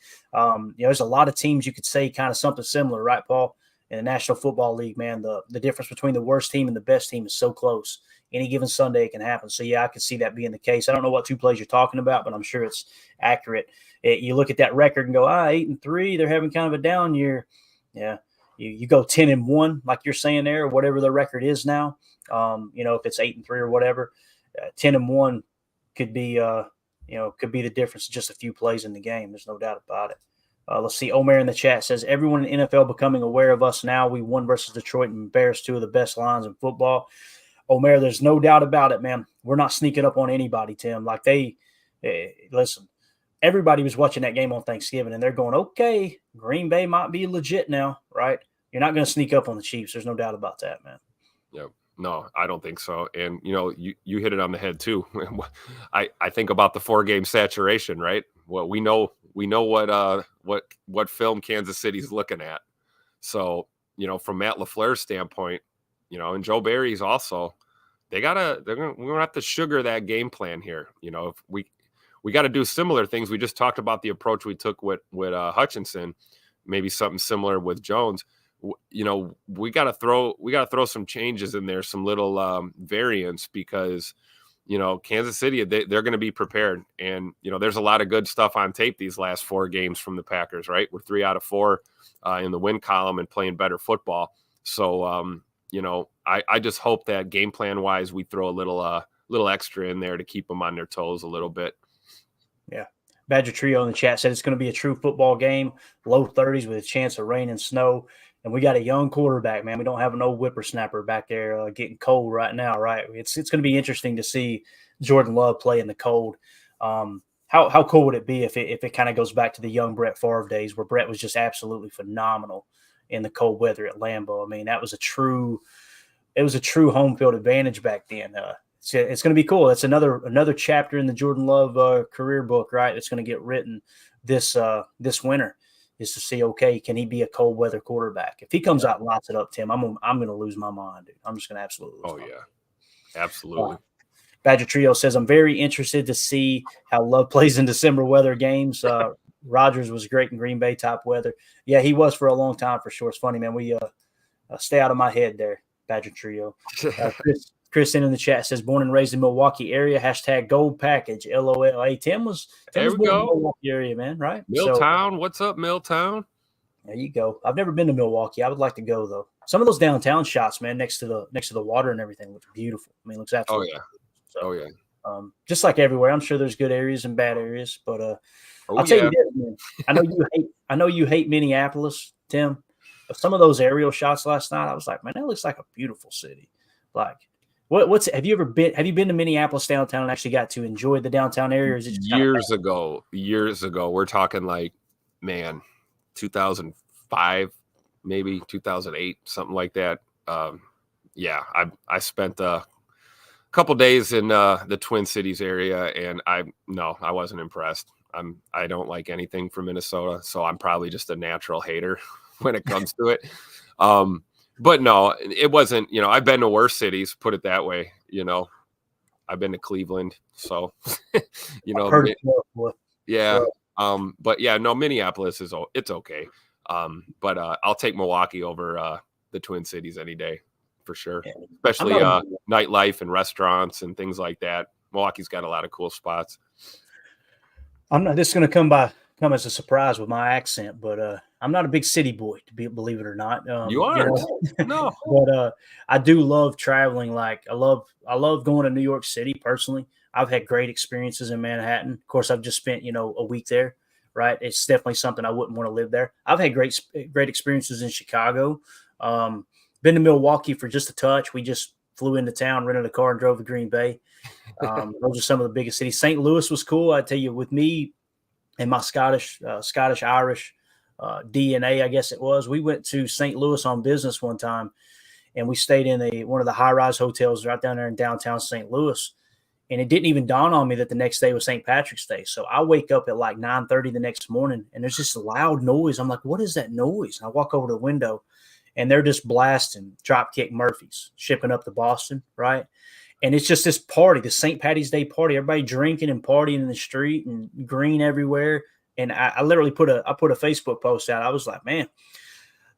There's a lot of teams you could say kind of something similar, right, Paul? In the National Football League, man, the difference between the worst team and the best team is so close. Any given Sunday, it can happen. So, yeah, I can see that being the case. I don't know what 2 plays you're talking about, but I'm sure it's accurate. You look at that record and go, 8-3, they're having kind of a down year. Yeah, you go 10-1, like you're saying there, or whatever the record is now. If it's 8-3 or whatever, 10-1 could be the difference. Just a few plays in the game. There's no doubt about it. Let's see. Omer in the chat says, everyone in the NFL becoming aware of us now. We won versus Detroit and embarrassed 2 of the best lines in football. Omer, there's no doubt about it, man. We're not sneaking up on anybody, Tim. Like listen, everybody was watching that game on Thanksgiving, and they're going, okay, Green Bay might be legit now, right? You're not going to sneak up on the Chiefs. There's no doubt about that, man. Yep. No, I don't think so. And, you hit it on the head too. I think about the 4-game saturation, right? Well, we know what film Kansas City's looking at. So, from Matt LaFleur's standpoint, and Joe Barry's also, we're gonna have to sugar that game plan here. If we got to do similar things. We just talked about the approach we took with Hutchinson, maybe something similar with Jones. We got to throw some changes in there, some little variants, because Kansas City, they're going to be prepared, and there's a lot of good stuff on tape these last 4 games from the Packers. Right, we're 3 out of 4 in the win column and playing better football. So I just hope that game plan wise we throw a little little extra in there to keep them on their toes a little bit. Yeah. Badger Trio in the chat said it's going to be a true football game, low 30s with a chance of rain and snow. And we got a young quarterback, man. We don't have an old whippersnapper back there getting cold right now, right? It's going to be interesting to see Jordan Love play in the cold. How cool would it be if it kind of goes back to the young Brett Favre days where Brett was just absolutely phenomenal in the cold weather at Lambeau? I mean, that was a true home field advantage back then. It's going to be cool. That's another chapter in the Jordan Love career book, right? That's going to get written this winter. Is to see, okay, can he be a cold weather quarterback? If he comes out and lights it up, Tim, I'm going to lose my mind, dude. I'm just going to absolutely lose my mind. Absolutely. Badger Trio says, I'm very interested to see how Love plays in December weather games. Rodgers was great in Green Bay type weather. Yeah, he was for a long time for sure. It's funny, man. We stay out of my head there, Badger Trio. Chris in the chat says, born and raised in Milwaukee area, hashtag gold package, LOL. Hey, Tim was born in the Milwaukee area, man, right? Milltown. What's up, Milltown? There you go. I've never been to Milwaukee. I would like to go, though. Some of those downtown shots, man, next to the water and everything look beautiful. I mean, it looks absolutely beautiful. So, just like everywhere, I'm sure there's good areas and bad areas, but I'll tell you this, man. I know you hate Minneapolis, Tim, but some of those aerial shots last night, I was like, man, that looks like a beautiful city. Like, have you been to Minneapolis downtown and actually got to enjoy the downtown area? Or is it just years ago? We're talking like, man, 2005, maybe 2008, something like that. I spent a couple days in the Twin Cities area, and I wasn't impressed. I don't like anything from Minnesota, so I'm probably just a natural hater when it comes to it. But no, it wasn't, I've been to worse cities, put it that way. I've been to Cleveland. So, yeah. But yeah, no, Minneapolis it's okay. But I'll take Milwaukee over the Twin Cities any day for sure. Yeah. Especially nightlife and restaurants and things like that. Milwaukee's got a lot of cool spots. This is going to come as a surprise with my accent, but I'm not a big city boy, believe it or not. You aren't? No. But I do love traveling. Like I love going to New York City personally. I've had great experiences in Manhattan. Of course, I've just spent a week there. Right, it's definitely something I wouldn't want to live there. I've had great experiences in Chicago. Been to Milwaukee for just a touch. We just flew into town, rented a car, and drove to Green Bay. Those are some of the biggest cities. St. Louis was cool. I tell you, with me and my Scottish Irish DNA, I guess it was. We went to St. Louis on business one time, and we stayed in one of the high-rise hotels right down there in downtown St. Louis. And it didn't even dawn on me that the next day was St. Patrick's Day. So I wake up at like 9:30 the next morning, and there's just a loud noise. I'm like, what is that noise? And I walk over to the window, and they're just blasting Dropkick Murphys, shipping up to Boston, right? And it's just this party, the St. Patty's Day party. Everybody drinking and partying in the street and green everywhere. And I literally put a Facebook post out. I was like, man,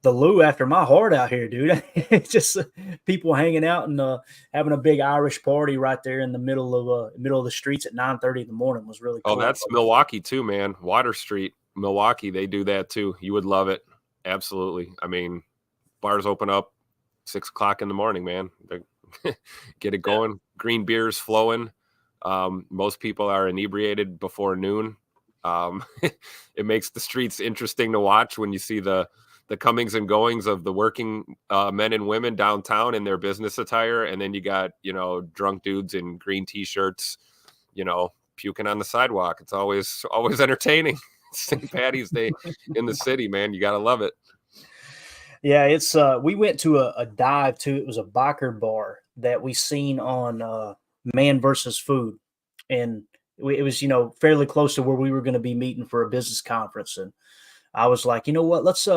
the Lou after my heart out here, dude. It's just people hanging out and having a big Irish party right there in the middle of the streets at 9:30 in the morning was really cool. Oh, that's Milwaukee too, man. Water Street, Milwaukee, they do that too. You would love it. Absolutely. I mean, bars open up 6 o'clock in the morning, man. Get it going. Yeah. Green beers flowing. Most people are inebriated before noon. It makes the streets interesting to watch when you see the comings and goings of the working men and women downtown in their business attire. And then you got, drunk dudes in green T-shirts, puking on the sidewalk. It's always entertaining. St. Patty's Day in the city, man. You got to love it. Yeah, it's we went to a dive too. It was a biker bar that we seen on Man vs. Food. And it was, fairly close to where we were going to be meeting for a business conference. And I was like, you know what, let's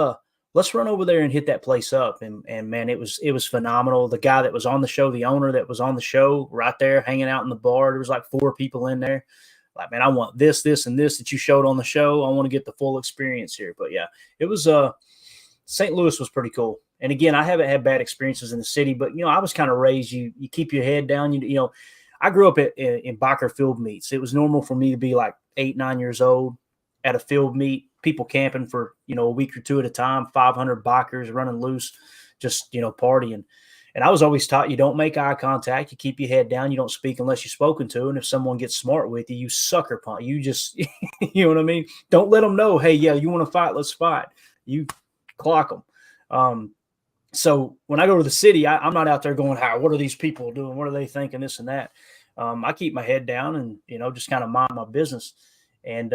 run over there and hit that place up. And man, it was phenomenal. The guy that was on the show, the owner that was on the show right there hanging out in the bar, there was like 4 people in there. Like, man, I want this, and this that you showed on the show. I want to get the full experience here. But yeah, it was St. Louis was pretty cool. And again, I haven't had bad experiences in the city, but I was kind of raised, you keep your head down. I grew up in biker field meets. It was normal for me to be like 8, 9 years old at a field meet, people camping for, a week or two at a time, 500 bikers running loose, just, partying. And I was always taught you don't make eye contact. You keep your head down. You don't speak unless you're spoken to. And if someone gets smart with you, you sucker punch. You just, you know what I mean? Don't let them know, hey, yeah, you want to fight? Let's fight. You clock them. So when I go to the city, I'm not out there going, what are these people doing? What are they thinking? This and that. I keep my head down and, just kind of mind my business. And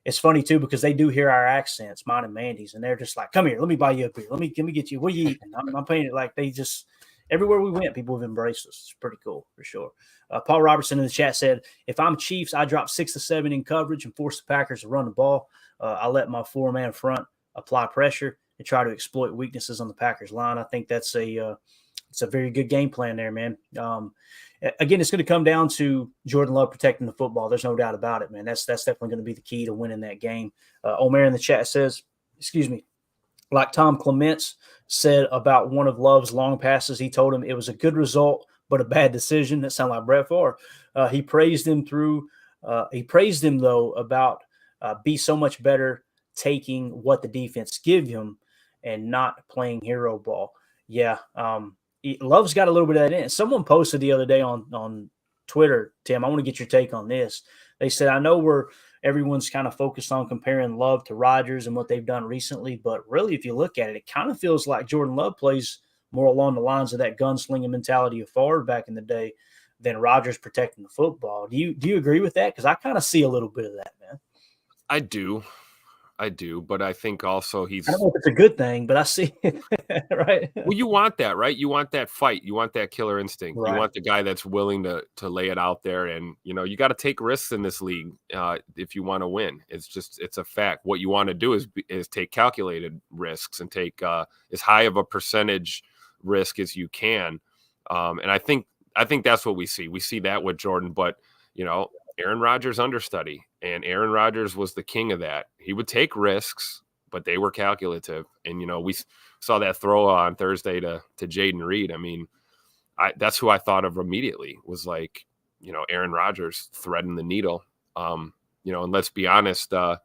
it's funny too, because they do hear our accents, mine and Mandy's, and they're just like, come here, let me buy you a beer. Let me get you, what are you eating? I'm paying it. Like they just, everywhere we went, people have embraced us. It's pretty cool for sure. Paul Robertson in the chat said, if I'm Chiefs, I drop 6 to 7 in coverage and force the Packers to run the ball. I let my 4-man front apply pressure and try to exploit weaknesses on the Packers line. I think that's it's a very good game plan there, man. Again, it's going to come down to Jordan Love protecting the football. There's no doubt about it, man. That's definitely going to be the key to winning that game. Omer in the chat says, like Tom Clements said about one of Love's long passes, he told him it was a good result, but a bad decision. That sounded like Brett Favre. He praised him though about be so much better taking what the defense give him and not playing hero ball. Yeah. Love's got a little bit of that in. Someone posted the other day on Twitter, Tim, I want to get your take on this. They said, I know everyone's kind of focused on comparing Love to Rodgers and what they've done recently, but really, if you look at it, it kind of feels like Jordan Love plays more along the lines of that gunslinging mentality of Favre back in the day than Rodgers protecting the football. Do you agree with that? Because I kind of see a little bit of that, man. I do, but I think also I don't know if it's a good thing, but I see it, right? Well, you want that, right? You want that fight. You want that killer instinct. Right. You want the guy that's willing to lay it out there. And, you got to take risks in this league if you want to win. It's a fact. What you want to do is take calculated risks and take as high of a percentage risk as you can. And I think that's what we see. We see that with Jordan, but, Aaron Rodgers understudy, and Aaron Rodgers was the king of that. He would take risks, but they were calculative. And, we saw that throw on Thursday to Jaden Reed. I mean, that's who I thought of immediately was like, Aaron Rodgers threading the needle. And let's be honest, I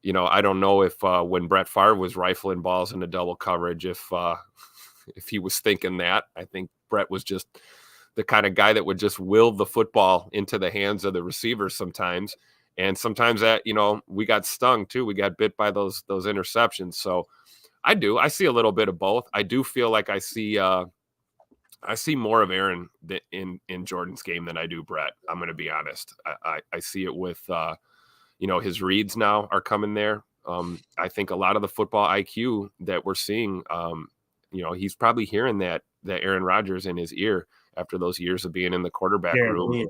don't know if when Brett Favre was rifling balls into double coverage, if he was thinking that. I think Brett was just the kind of guy that would just will the football into the hands of the receivers sometimes. And sometimes that, we got stung too. We got bit by those interceptions. So I see a little bit of both. I do feel like I see more of Aaron in Jordan's game than I do Brett. I'm going to be honest. I see it with, his reads now are coming there. I think a lot of the football IQ that we're seeing, he's probably hearing that Aaron Rodgers in his ear after those years of being in the quarterback room.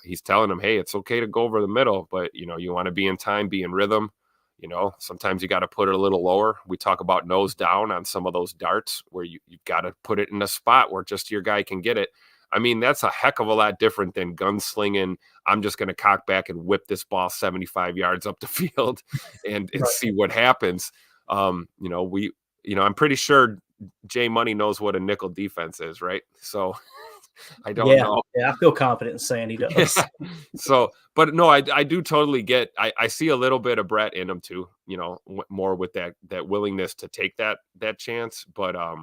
He's telling him, hey, it's okay to go over the middle, but, you want to be in time, be in rhythm. Sometimes you got to put it a little lower. We talk about nose down on some of those darts where you've got to put it in a spot where just your guy can get it. I mean, that's a heck of a lot different than gunslinging. I'm just going to cock back and whip this ball 75 yards up the field and see what happens. I'm pretty sure Jay Money knows what a nickel defense is, right? So I don't know. Yeah, I feel confident in saying he does. Yes. So, but no, I do totally get. I see a little bit of Brett in him too. More with that willingness to take that chance. But I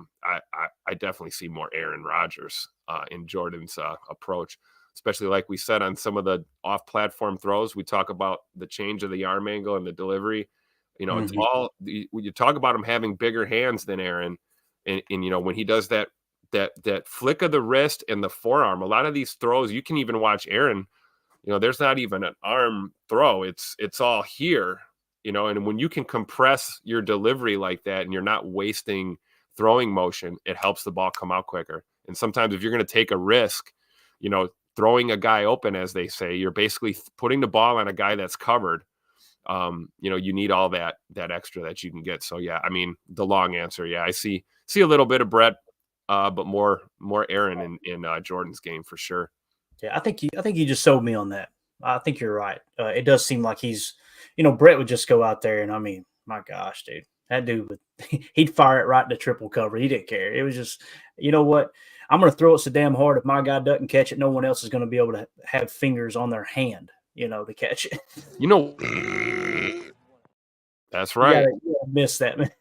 definitely see more Aaron Rodgers in Jordan's approach, especially like we said on some of the off-platform throws. We talk about the change of the arm angle and the delivery. It's all when you talk about him having bigger hands than Aaron, and when he does that flick of the wrist and the forearm, a lot of these throws, you can even watch Aaron, there's not even an arm throw. It's all here, and when you can compress your delivery like that and you're not wasting throwing motion, it helps the ball come out quicker. And sometimes if you're going to take a risk, throwing a guy open, as they say, you're basically putting the ball on a guy that's covered. You need all that extra that you can get. So yeah, I mean, the long answer, yeah, I see a little bit of Brett, but more Aaron in Jordan's game for sure. Yeah, I think you just sold me on that. I think you're right. It does seem like he's, Brett would just go out there and I mean, my gosh, dude, that dude he'd fire it right into triple cover. He didn't care. It was just, you know what? I'm going to throw it so damn hard. If my guy doesn't catch it, no one else is going to be able to have fingers on their hand, to catch it. That's right. missed that, man.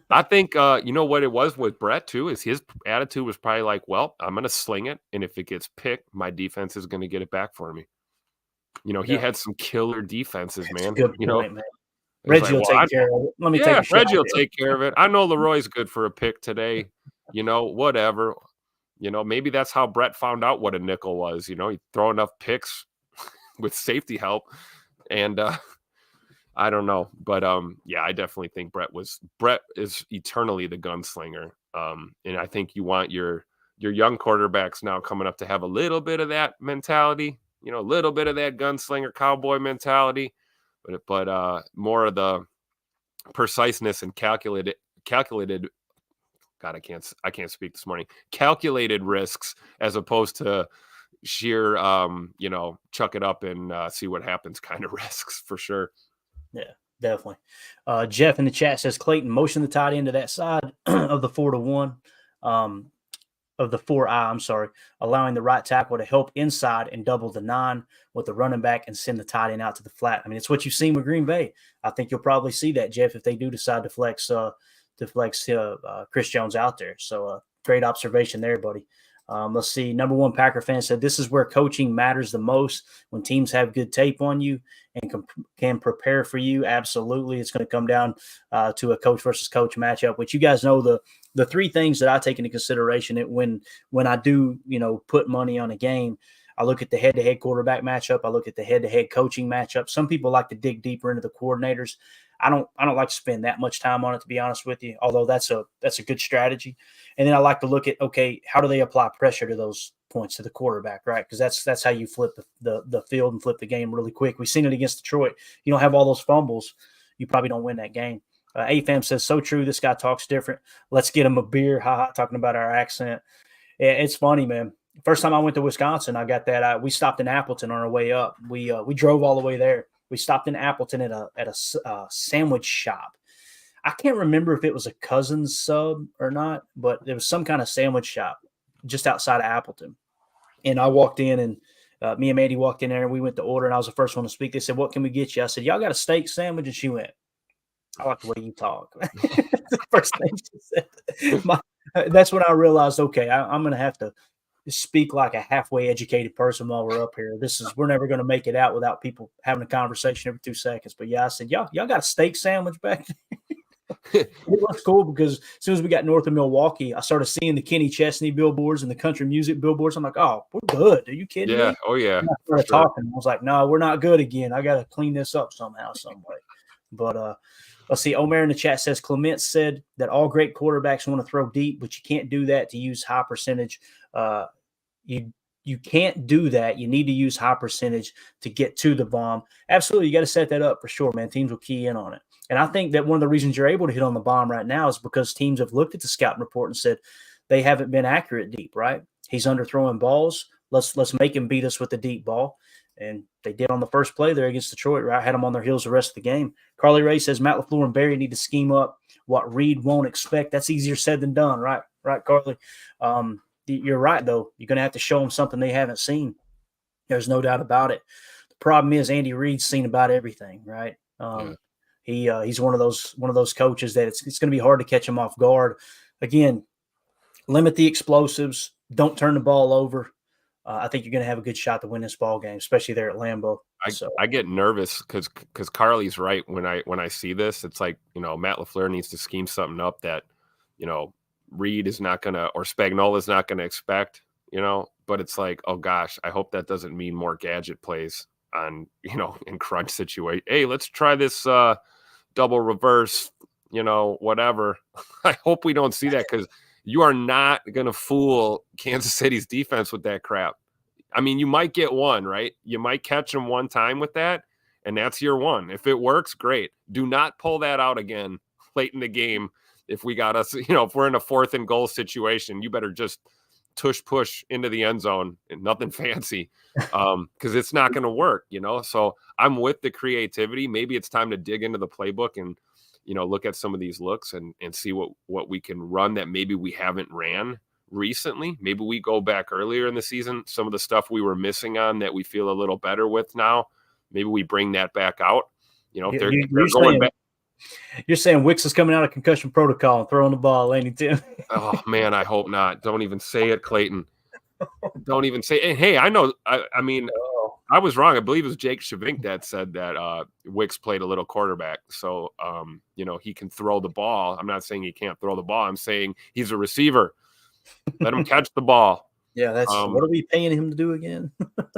I think you know what it was with Brett too is his attitude was probably like, well, I'm going to sling it, and if it gets picked, my defense is going to get it back for me. You know, he had some killer defenses, That's man. a good You point, know, man. it's Reggie will well, take care of it. Let me take yeah, a shot Reggie will here. take care of it. I know Leroy's good for a pick today. You know, whatever. You know, maybe that's how Brett found out what a nickel was. You know, he throw enough picks with safety help, and I don't know, but yeah, I definitely think Brett is eternally the gunslinger, and I think you want your young quarterbacks now coming up to have a little bit of that mentality, you know, a little bit of that gunslinger cowboy mentality, but more of the preciseness and calculated. God, I can't speak this morning. Calculated risks as opposed to sheer, you know, chuck it up and see what happens kind of risks for sure. Yeah, definitely. Jeff in the chat says Clayton motion the tight end to that side of the 4-1, of the 4-eye, I'm sorry, allowing the right tackle to help inside and double the 9 with the running back and send the tight end out to the flat. I mean, it's what you've seen with Green Bay. I think you'll probably see that, Jeff, if they do decide to flex Chris Jones out there. So great observation there, buddy. Let's see. Number one Packer fan said, this is where coaching matters the most when teams have good tape on you and can prepare for you. Absolutely. It's going to come down to a coach versus coach matchup, which you guys know the three things that I take into consideration when I do, you know, put money on a game. I look at the head-to-head quarterback matchup. I look at the head-to-head coaching matchup. Some people like to dig deeper into the coordinators. I don't like to spend that much time on it, to be honest with you, although that's a good strategy. And then I like to look at, okay, how do they apply pressure to those points to the quarterback, right? Because that's how you flip the field and flip the game really quick. We've seen it against Detroit. You don't have all those fumbles, you probably don't win that game. AFAM says, so true, this guy talks different. Let's get him a beer, haha, talking about our accent. It's funny, man. First time I went to Wisconsin, I got that. We stopped in Appleton on our way up. We drove all the way there. We stopped in Appleton at a sandwich shop. I can't remember if it was a Cousin's sub or not, but there was some kind of sandwich shop just outside of Appleton. And I walked in, and me and Mandy walked in there, and we went to order, and I was the first one to speak. They said, what can we get you? I said, y'all got a steak sandwich? And she went, I like the way you talk. The first thing she said. That's when I realized, okay, I'm going to have to speak like a halfway educated person while we're up here. We're never going to make it out without people having a conversation every 2 seconds. But yeah, I said, y'all got a steak sandwich back there? It was cool because as soon as we got north of Milwaukee, I started seeing the Kenny Chesney billboards and the country music billboards. I'm like, oh, we're good. Are you kidding me? Oh yeah. And I started talking. I was like, no, we're not good again. I got to clean this up somehow, some way. But let's see. Omer in the chat says Clement said that all great quarterbacks want to throw deep, but you can't do that to use high percentage. You can't do that. You need to use high percentage to get to the bomb. Absolutely, you got to set that up for sure, man. Teams will key in on it. And I think that one of the reasons you're able to hit on the bomb right now is because teams have looked at the scouting report and said they haven't been accurate deep, right? He's underthrowing balls. Let's make him beat us with the deep ball. And they did on the first play there against Detroit, right? Had them on their heels the rest of the game. Carly Ray says Matt LaFleur and Barry need to scheme up what Reed won't expect. That's easier said than done, right? Right, Carly? You're right, though. You're going to have to show them something they haven't seen. There's no doubt about it. The problem is Andy Reid's seen about everything, right? He's one of those coaches that it's going to be hard to catch him off guard. Again, limit the explosives. Don't turn the ball over. I think you're going to have a good shot to win this ball game, especially there at Lambeau. I get nervous because Carly's right. When I see this, it's like, you know, Matt LaFleur needs to scheme something up that, you know, Reed is not going to, or Spagnuolo is not going to expect, you know, but it's like, oh gosh, I hope that doesn't mean more gadget plays on, you know, in crunch situation. Hey, let's try this double reverse, you know, whatever. I hope we don't see that because you are not going to fool Kansas City's defense with that crap. I mean, you might get one, right? You might catch them one time with that, and that's your one. If it works, great. Do not pull that out again late in the game. If we got us, you know, if we're in a 4th and goal situation, you better just push into the end zone and nothing fancy because it's not going to work, you know? So I'm with the creativity. Maybe it's time to dig into the playbook and, you know, look at some of these looks and see what we can run that maybe we haven't ran recently. Maybe we go back earlier in the season, some of the stuff we were missing on that we feel a little better with now. Maybe we bring that back out. You know, if they're going back. You're saying Wicks is coming out of concussion protocol and throwing the ball, ain't he, Tim? Oh man, I hope not. Don't even say it, Clayton. Don't even say. And hey, I know. I mean, I was wrong. I believe it was Jake Shavink that said that Wicks played a little quarterback, so he can throw the ball. I'm not saying he can't throw the ball. I'm saying he's a receiver. Let him catch the ball. Yeah, that's what are we paying him to do again?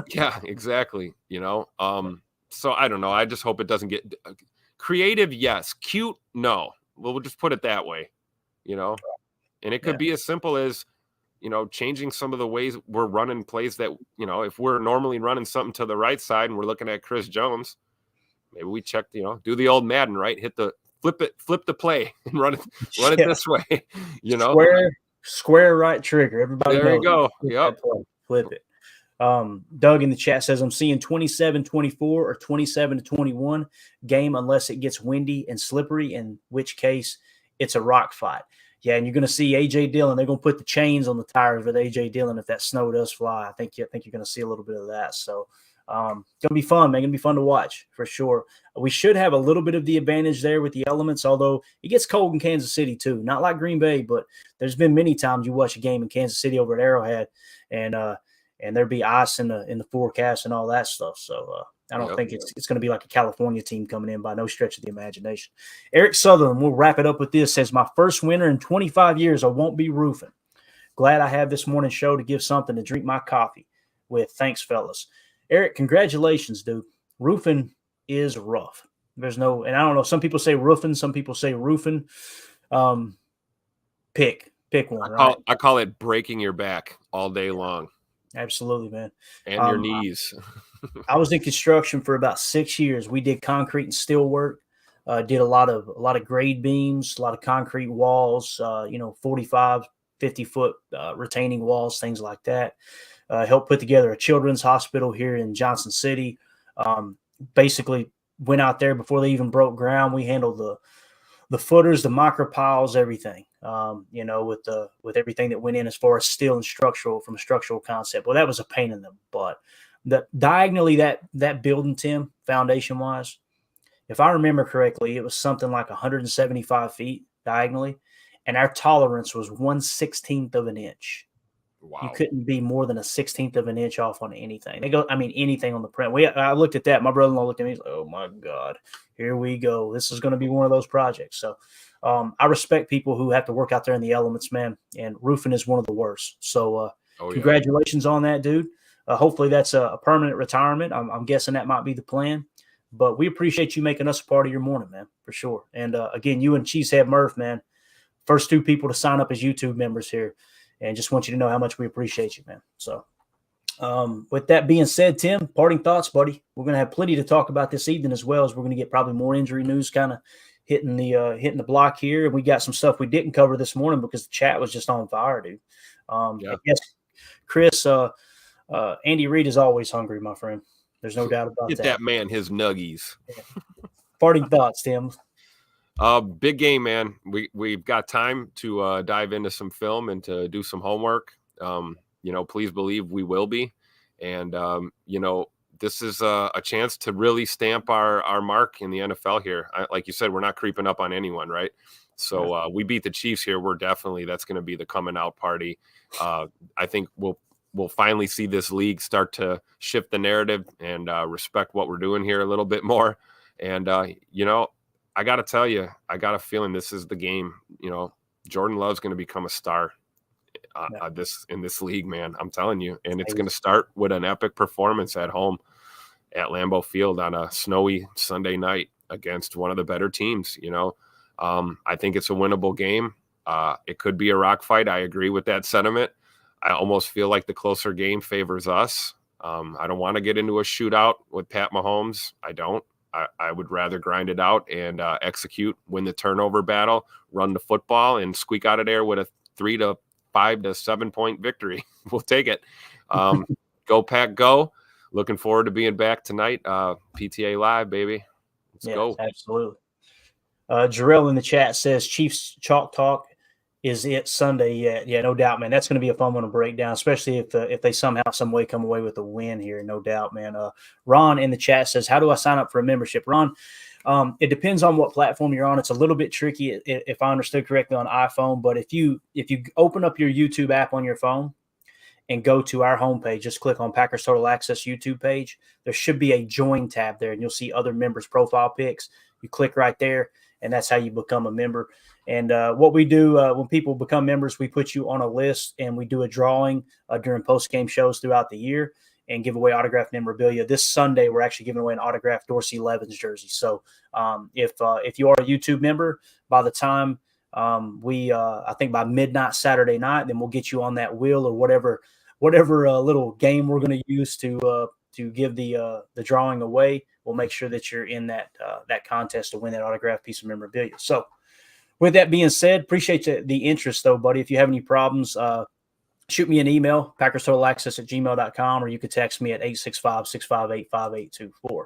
Yeah, exactly. So I don't know. I just hope it doesn't get creative. Yes, cute. No. We'll just put it that way. And it could be as simple as changing some of the ways we're running plays that, if we're normally running something to the right side and we're looking at Chris Jones, maybe we check, do the old Madden, right? Flip the play and run it this way, Square right trigger. Everybody there knows. You go. Yep. Flip it. Doug in the chat says, I'm seeing 27-24 or 27-21 game unless it gets windy and slippery, in which case it's a rock fight. Yeah, and you're going to see A.J. Dillon. They're going to put the chains on the tires with A.J. Dillon if that snow does fly. I think you're going to see a little bit of that. So going to be fun, man. Going to be fun to watch for sure. We should have a little bit of the advantage there with the elements, although it gets cold in Kansas City too. Not like Green Bay, but there's been many times you watch a game in Kansas City over at Arrowhead, and there'd be ice in the forecast and all that stuff. So I don't think it's going to be like a California team coming in by no stretch of the imagination. Eric Sutherland, we'll wrap it up with this, says, my first winter in 25 years, I won't be roofing. Glad I have this morning show to give something to drink my coffee with. Thanks, fellas. Eric, congratulations, dude. Roofing is rough. There's no, and I don't know, some people say roofing, some people say roofing. Pick one, right? I call it breaking your back all day long. Absolutely, man. And your knees. I was in construction for about 6 years. We did concrete and steel work. Did a lot of grade beams, a lot of concrete walls, 45, 50-foot retaining walls, things like that. Helped put together a children's hospital here in Johnson City. Basically went out there before they even broke ground. We handled the footers, the micro piles, everything. With everything that went in as far as steel and structural from a structural concept. Well, that was a pain in the butt. Diagonally, that building, Tim, foundation wise, if I remember correctly, it was something like 175 feet diagonally, and our tolerance was 1/16 of an inch. Wow. You couldn't be more than a 1/16 of an inch off on anything. Anything on the print. I looked at that. My brother-in-law looked at me. He's like, "Oh my God, here we go. This is going to be one of those projects." So I respect people who have to work out there in the elements, man. And roofing is one of the worst. So congratulations on that, dude. Hopefully that's a permanent retirement. I'm guessing that might be the plan. But we appreciate you making us a part of your morning, man, for sure. And again, you and Cheesehead Murph, man, first two people to sign up as YouTube members here. And just want you to know how much we appreciate you, man. So with that being said, Tim, parting thoughts, buddy. We're going to have plenty to talk about this evening, as well as we're going to get probably more injury news kind of hitting the block here. And we got some stuff we didn't cover this morning because the chat was just on fire, dude. I guess, Chris, Andy Reid is always hungry, my friend. There's no doubt about that. Get that man his nuggies. Yeah. Parting thoughts, Tim. Big game, man. We've got time to dive into some film and to do some homework. Please believe we will be. And, this is a chance to really stamp our mark in the NFL here. Like you said, we're not creeping up on anyone, right? So we beat the Chiefs here. That's going to be the coming out party. I think we'll finally see this league start to shift the narrative and respect what we're doing here a little bit more. And, I got to tell you, I got a feeling this is the game. Jordan Love's going to become a star in this league, man. I'm telling you. And it's going to start with an epic performance at home at Lambeau Field on a snowy Sunday night against one of the better teams. I think it's a winnable game. It could be a rock fight. I agree with that sentiment. I almost feel like the closer game favors us. I don't want to get into a shootout with Pat Mahomes. I don't. I would rather grind it out and execute, win the turnover battle, run the football, and squeak out of there with a 3 to 5 to 7 point victory. We'll take it. Go Pack, go! Looking forward to being back tonight. PTA Live, baby. Let's go. Absolutely. Jarrell in the chat says Chiefs Chalk Talk is it Sunday yet? Yeah, no doubt, man. That's going to be a fun one to break down, especially if they somehow, some way come away with a win here. No doubt, man. Ron in the chat says, how do I sign up for a membership? Ron, It depends on what platform you're on. It's a little bit tricky if I understood correctly on iPhone, but if you open up your YouTube app on your phone and go to our homepage, just click on Packers Total Access YouTube page. There should be a join tab there, and you'll see other members' profile pics. You click right there, and that's how you become a member. And what we do when people become members, we put you on a list, and we do a drawing during post-game shows throughout the year and give away autographed memorabilia. This Sunday, we're actually giving away an autographed Dorsey Levens jersey. So if you are a YouTube member, by the time I think by midnight Saturday night, then we'll get you on that wheel or whatever little game we're going to use to give the drawing away. We'll make sure that you're in that contest to win that autographed piece of memorabilia. So with that being said, appreciate the interest though, buddy. If you have any problems, shoot me an email, packerstotalaccess@gmail.com, or you could text me at 865-658-5824.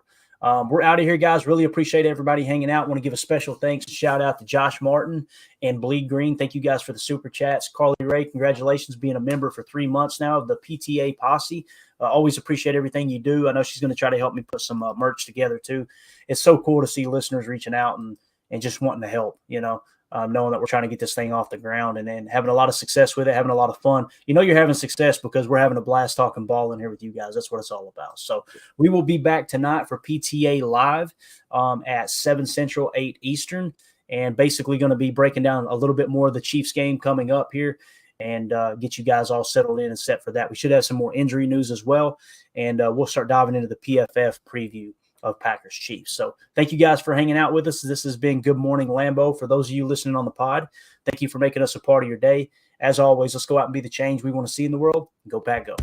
We're out of here, guys. Really appreciate everybody hanging out. Want to give a special thanks and shout out to Josh Martin and Bleed Green. Thank you guys for the super chats. Carly Ray, congratulations being a member for 3 months now of the PTA posse. Always appreciate everything you do. I know she's going to try to help me put some merch together too. It's so cool to see listeners reaching out and just wanting to help, knowing that we're trying to get this thing off the ground and then having a lot of success with it, having a lot of fun. You're having success because we're having a blast talking ball in here with you guys. That's what it's all about. So we will be back tonight for PTA Live at 7 Central, 8 Eastern, and basically going to be breaking down a little bit more of the Chiefs game coming up here and get you guys all settled in and set for that. We should have some more injury news as well, and we'll start diving into the PFF preview of Packers Chiefs. So thank you guys for hanging out with us. This has been Good Morning Lambeau. For those of you listening on the pod, thank you for making us a part of your day. As always, let's go out and be the change we want to see in the world. Go Pack Go.